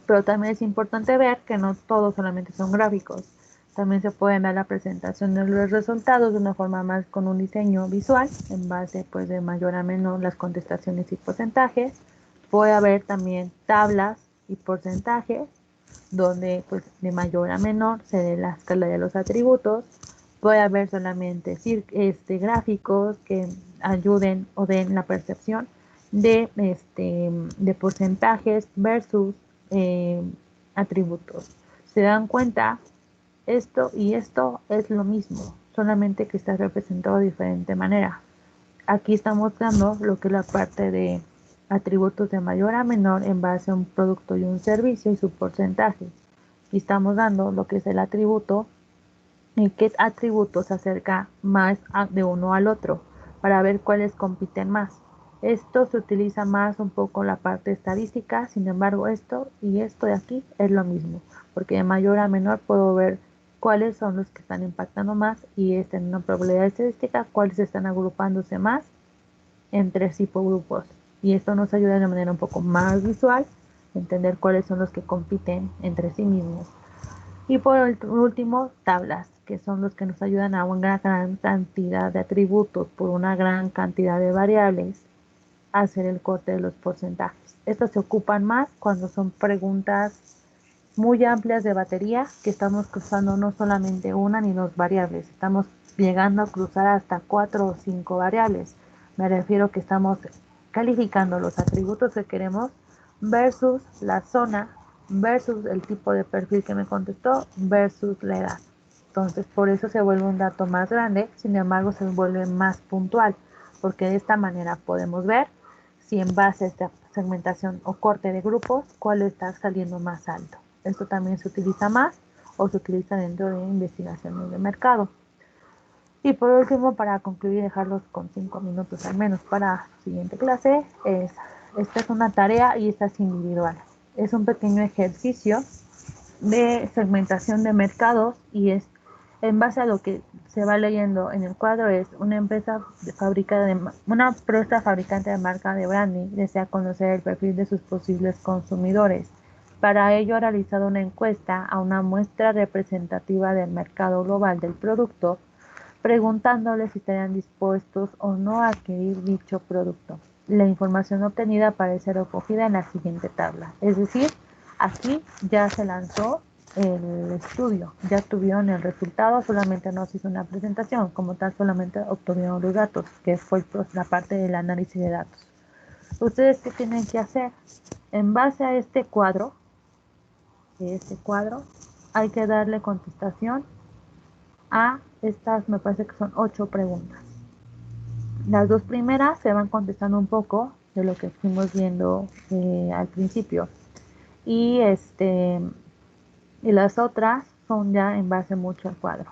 Pero también es importante ver que no todos solamente son gráficos. También se pueden dar la presentación de los resultados de una forma más con un diseño visual, en base pues de mayor a menor las contestaciones y porcentajes. Puede haber también tablas y porcentajes, donde pues de mayor a menor se dé la escala de los atributos. Puede haber solamente gráficos que ayuden o den la percepción de porcentajes versus atributos. Se dan cuenta, esto y esto es lo mismo, solamente que está representado de diferente manera. Aquí está mostrando lo que es la parte de atributos de mayor a menor en base a un producto y un servicio y su porcentaje. Y estamos dando lo que es el atributo y qué atributo se acerca más de uno al otro para ver cuáles compiten más. Esto se utiliza más un poco la parte estadística, sin embargo esto y esto de aquí es lo mismo, porque de mayor a menor puedo ver cuáles son los que están impactando más y en una probabilidad estadística cuáles están agrupándose más entre sí por grupos. Y esto nos ayuda de manera un poco más visual a entender cuáles son los que compiten entre sí mismos. Y por último, tablas, que son los que nos ayudan a una gran cantidad de atributos por una gran cantidad de variables a hacer el corte de los porcentajes. Estos se ocupan más cuando son preguntas muy amplias de batería, que estamos cruzando no solamente una ni dos variables, estamos llegando a cruzar hasta 4 o 5 variables. Me refiero que estamos calificando los atributos que queremos versus la zona, versus el tipo de perfil que me contestó, versus la edad. Entonces, por eso se vuelve un dato más grande, sin embargo, se vuelve más puntual, porque de esta manera podemos ver si en base a esta segmentación o corte de grupos, cuál está saliendo más alto. Esto también se utiliza más o se utiliza dentro de investigaciones de mercado. Y por último, para concluir y dejarlos con 5 minutos al menos para la siguiente clase, esta es una tarea y esta es individual. Es un pequeño ejercicio de segmentación de mercados y es en base a lo que se va leyendo en el cuadro. Es una empresa una empresa fabricante de marca de branding desea conocer el perfil de sus posibles consumidores. Para ello ha realizado una encuesta a una muestra representativa del mercado global del producto, preguntándoles si estarían dispuestos o no a adquirir dicho producto. La información obtenida aparece recogida en la siguiente tabla. Es decir, aquí ya se lanzó el estudio, ya tuvieron el resultado, solamente no se hizo una presentación, como tal solamente obtuvieron los datos, que fue la parte del análisis de datos. ¿Ustedes qué tienen que hacer? En base a este cuadro, hay que darle contestación a estas, me parece que son 8 preguntas. Las 2 primeras se van contestando un poco de lo que fuimos viendo al principio. Y las otras son ya en base mucho al cuadro.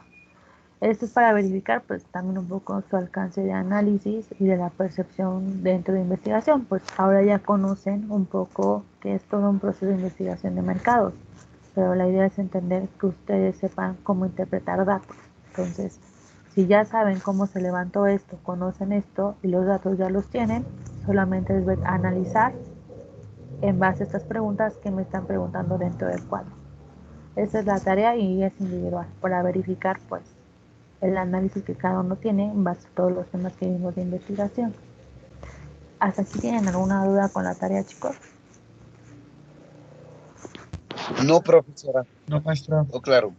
Esto es para verificar pues también un poco su alcance de análisis y de la percepción dentro de investigación. Pues ahora ya conocen un poco que es todo un proceso de investigación de mercados, pero la idea es entender que ustedes sepan cómo interpretar datos. Entonces, si ya saben cómo se levantó esto, conocen esto y los datos ya los tienen, solamente es analizar en base a estas preguntas que me están preguntando dentro del cuadro. Esa es la tarea y es individual para verificar pues el análisis que cada uno tiene en base a todos los temas que vimos de investigación. ¿Hasta aquí tienen alguna duda con la tarea, chicos? No, profesora. No, maestra. Oh, claro.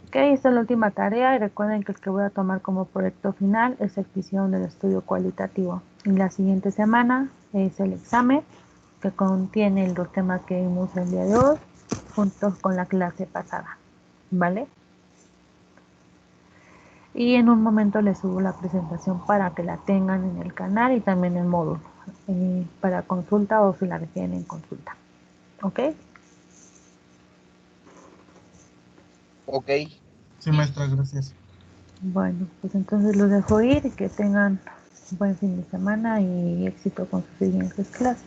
Ok, esta es la última tarea y recuerden que el que voy a tomar como proyecto final es la exhibición del estudio cualitativo. Y la siguiente semana es el examen que contiene los temas que vimos el día de hoy junto con la clase pasada. ¿Vale? Y en un momento les subo la presentación para que la tengan en el canal y también en el módulo para consulta o si la requieren en consulta. ¿Ok? Ok. Sí, maestra, gracias. Bueno, pues entonces los dejo ir y que tengan un buen fin de semana y éxito con sus siguientes clases.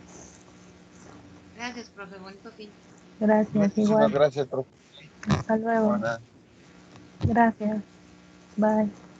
Gracias, profe. Bonito fin. Gracias, Muchísimas igual. gracias, profe. Hasta luego. Buena. Gracias. Bye.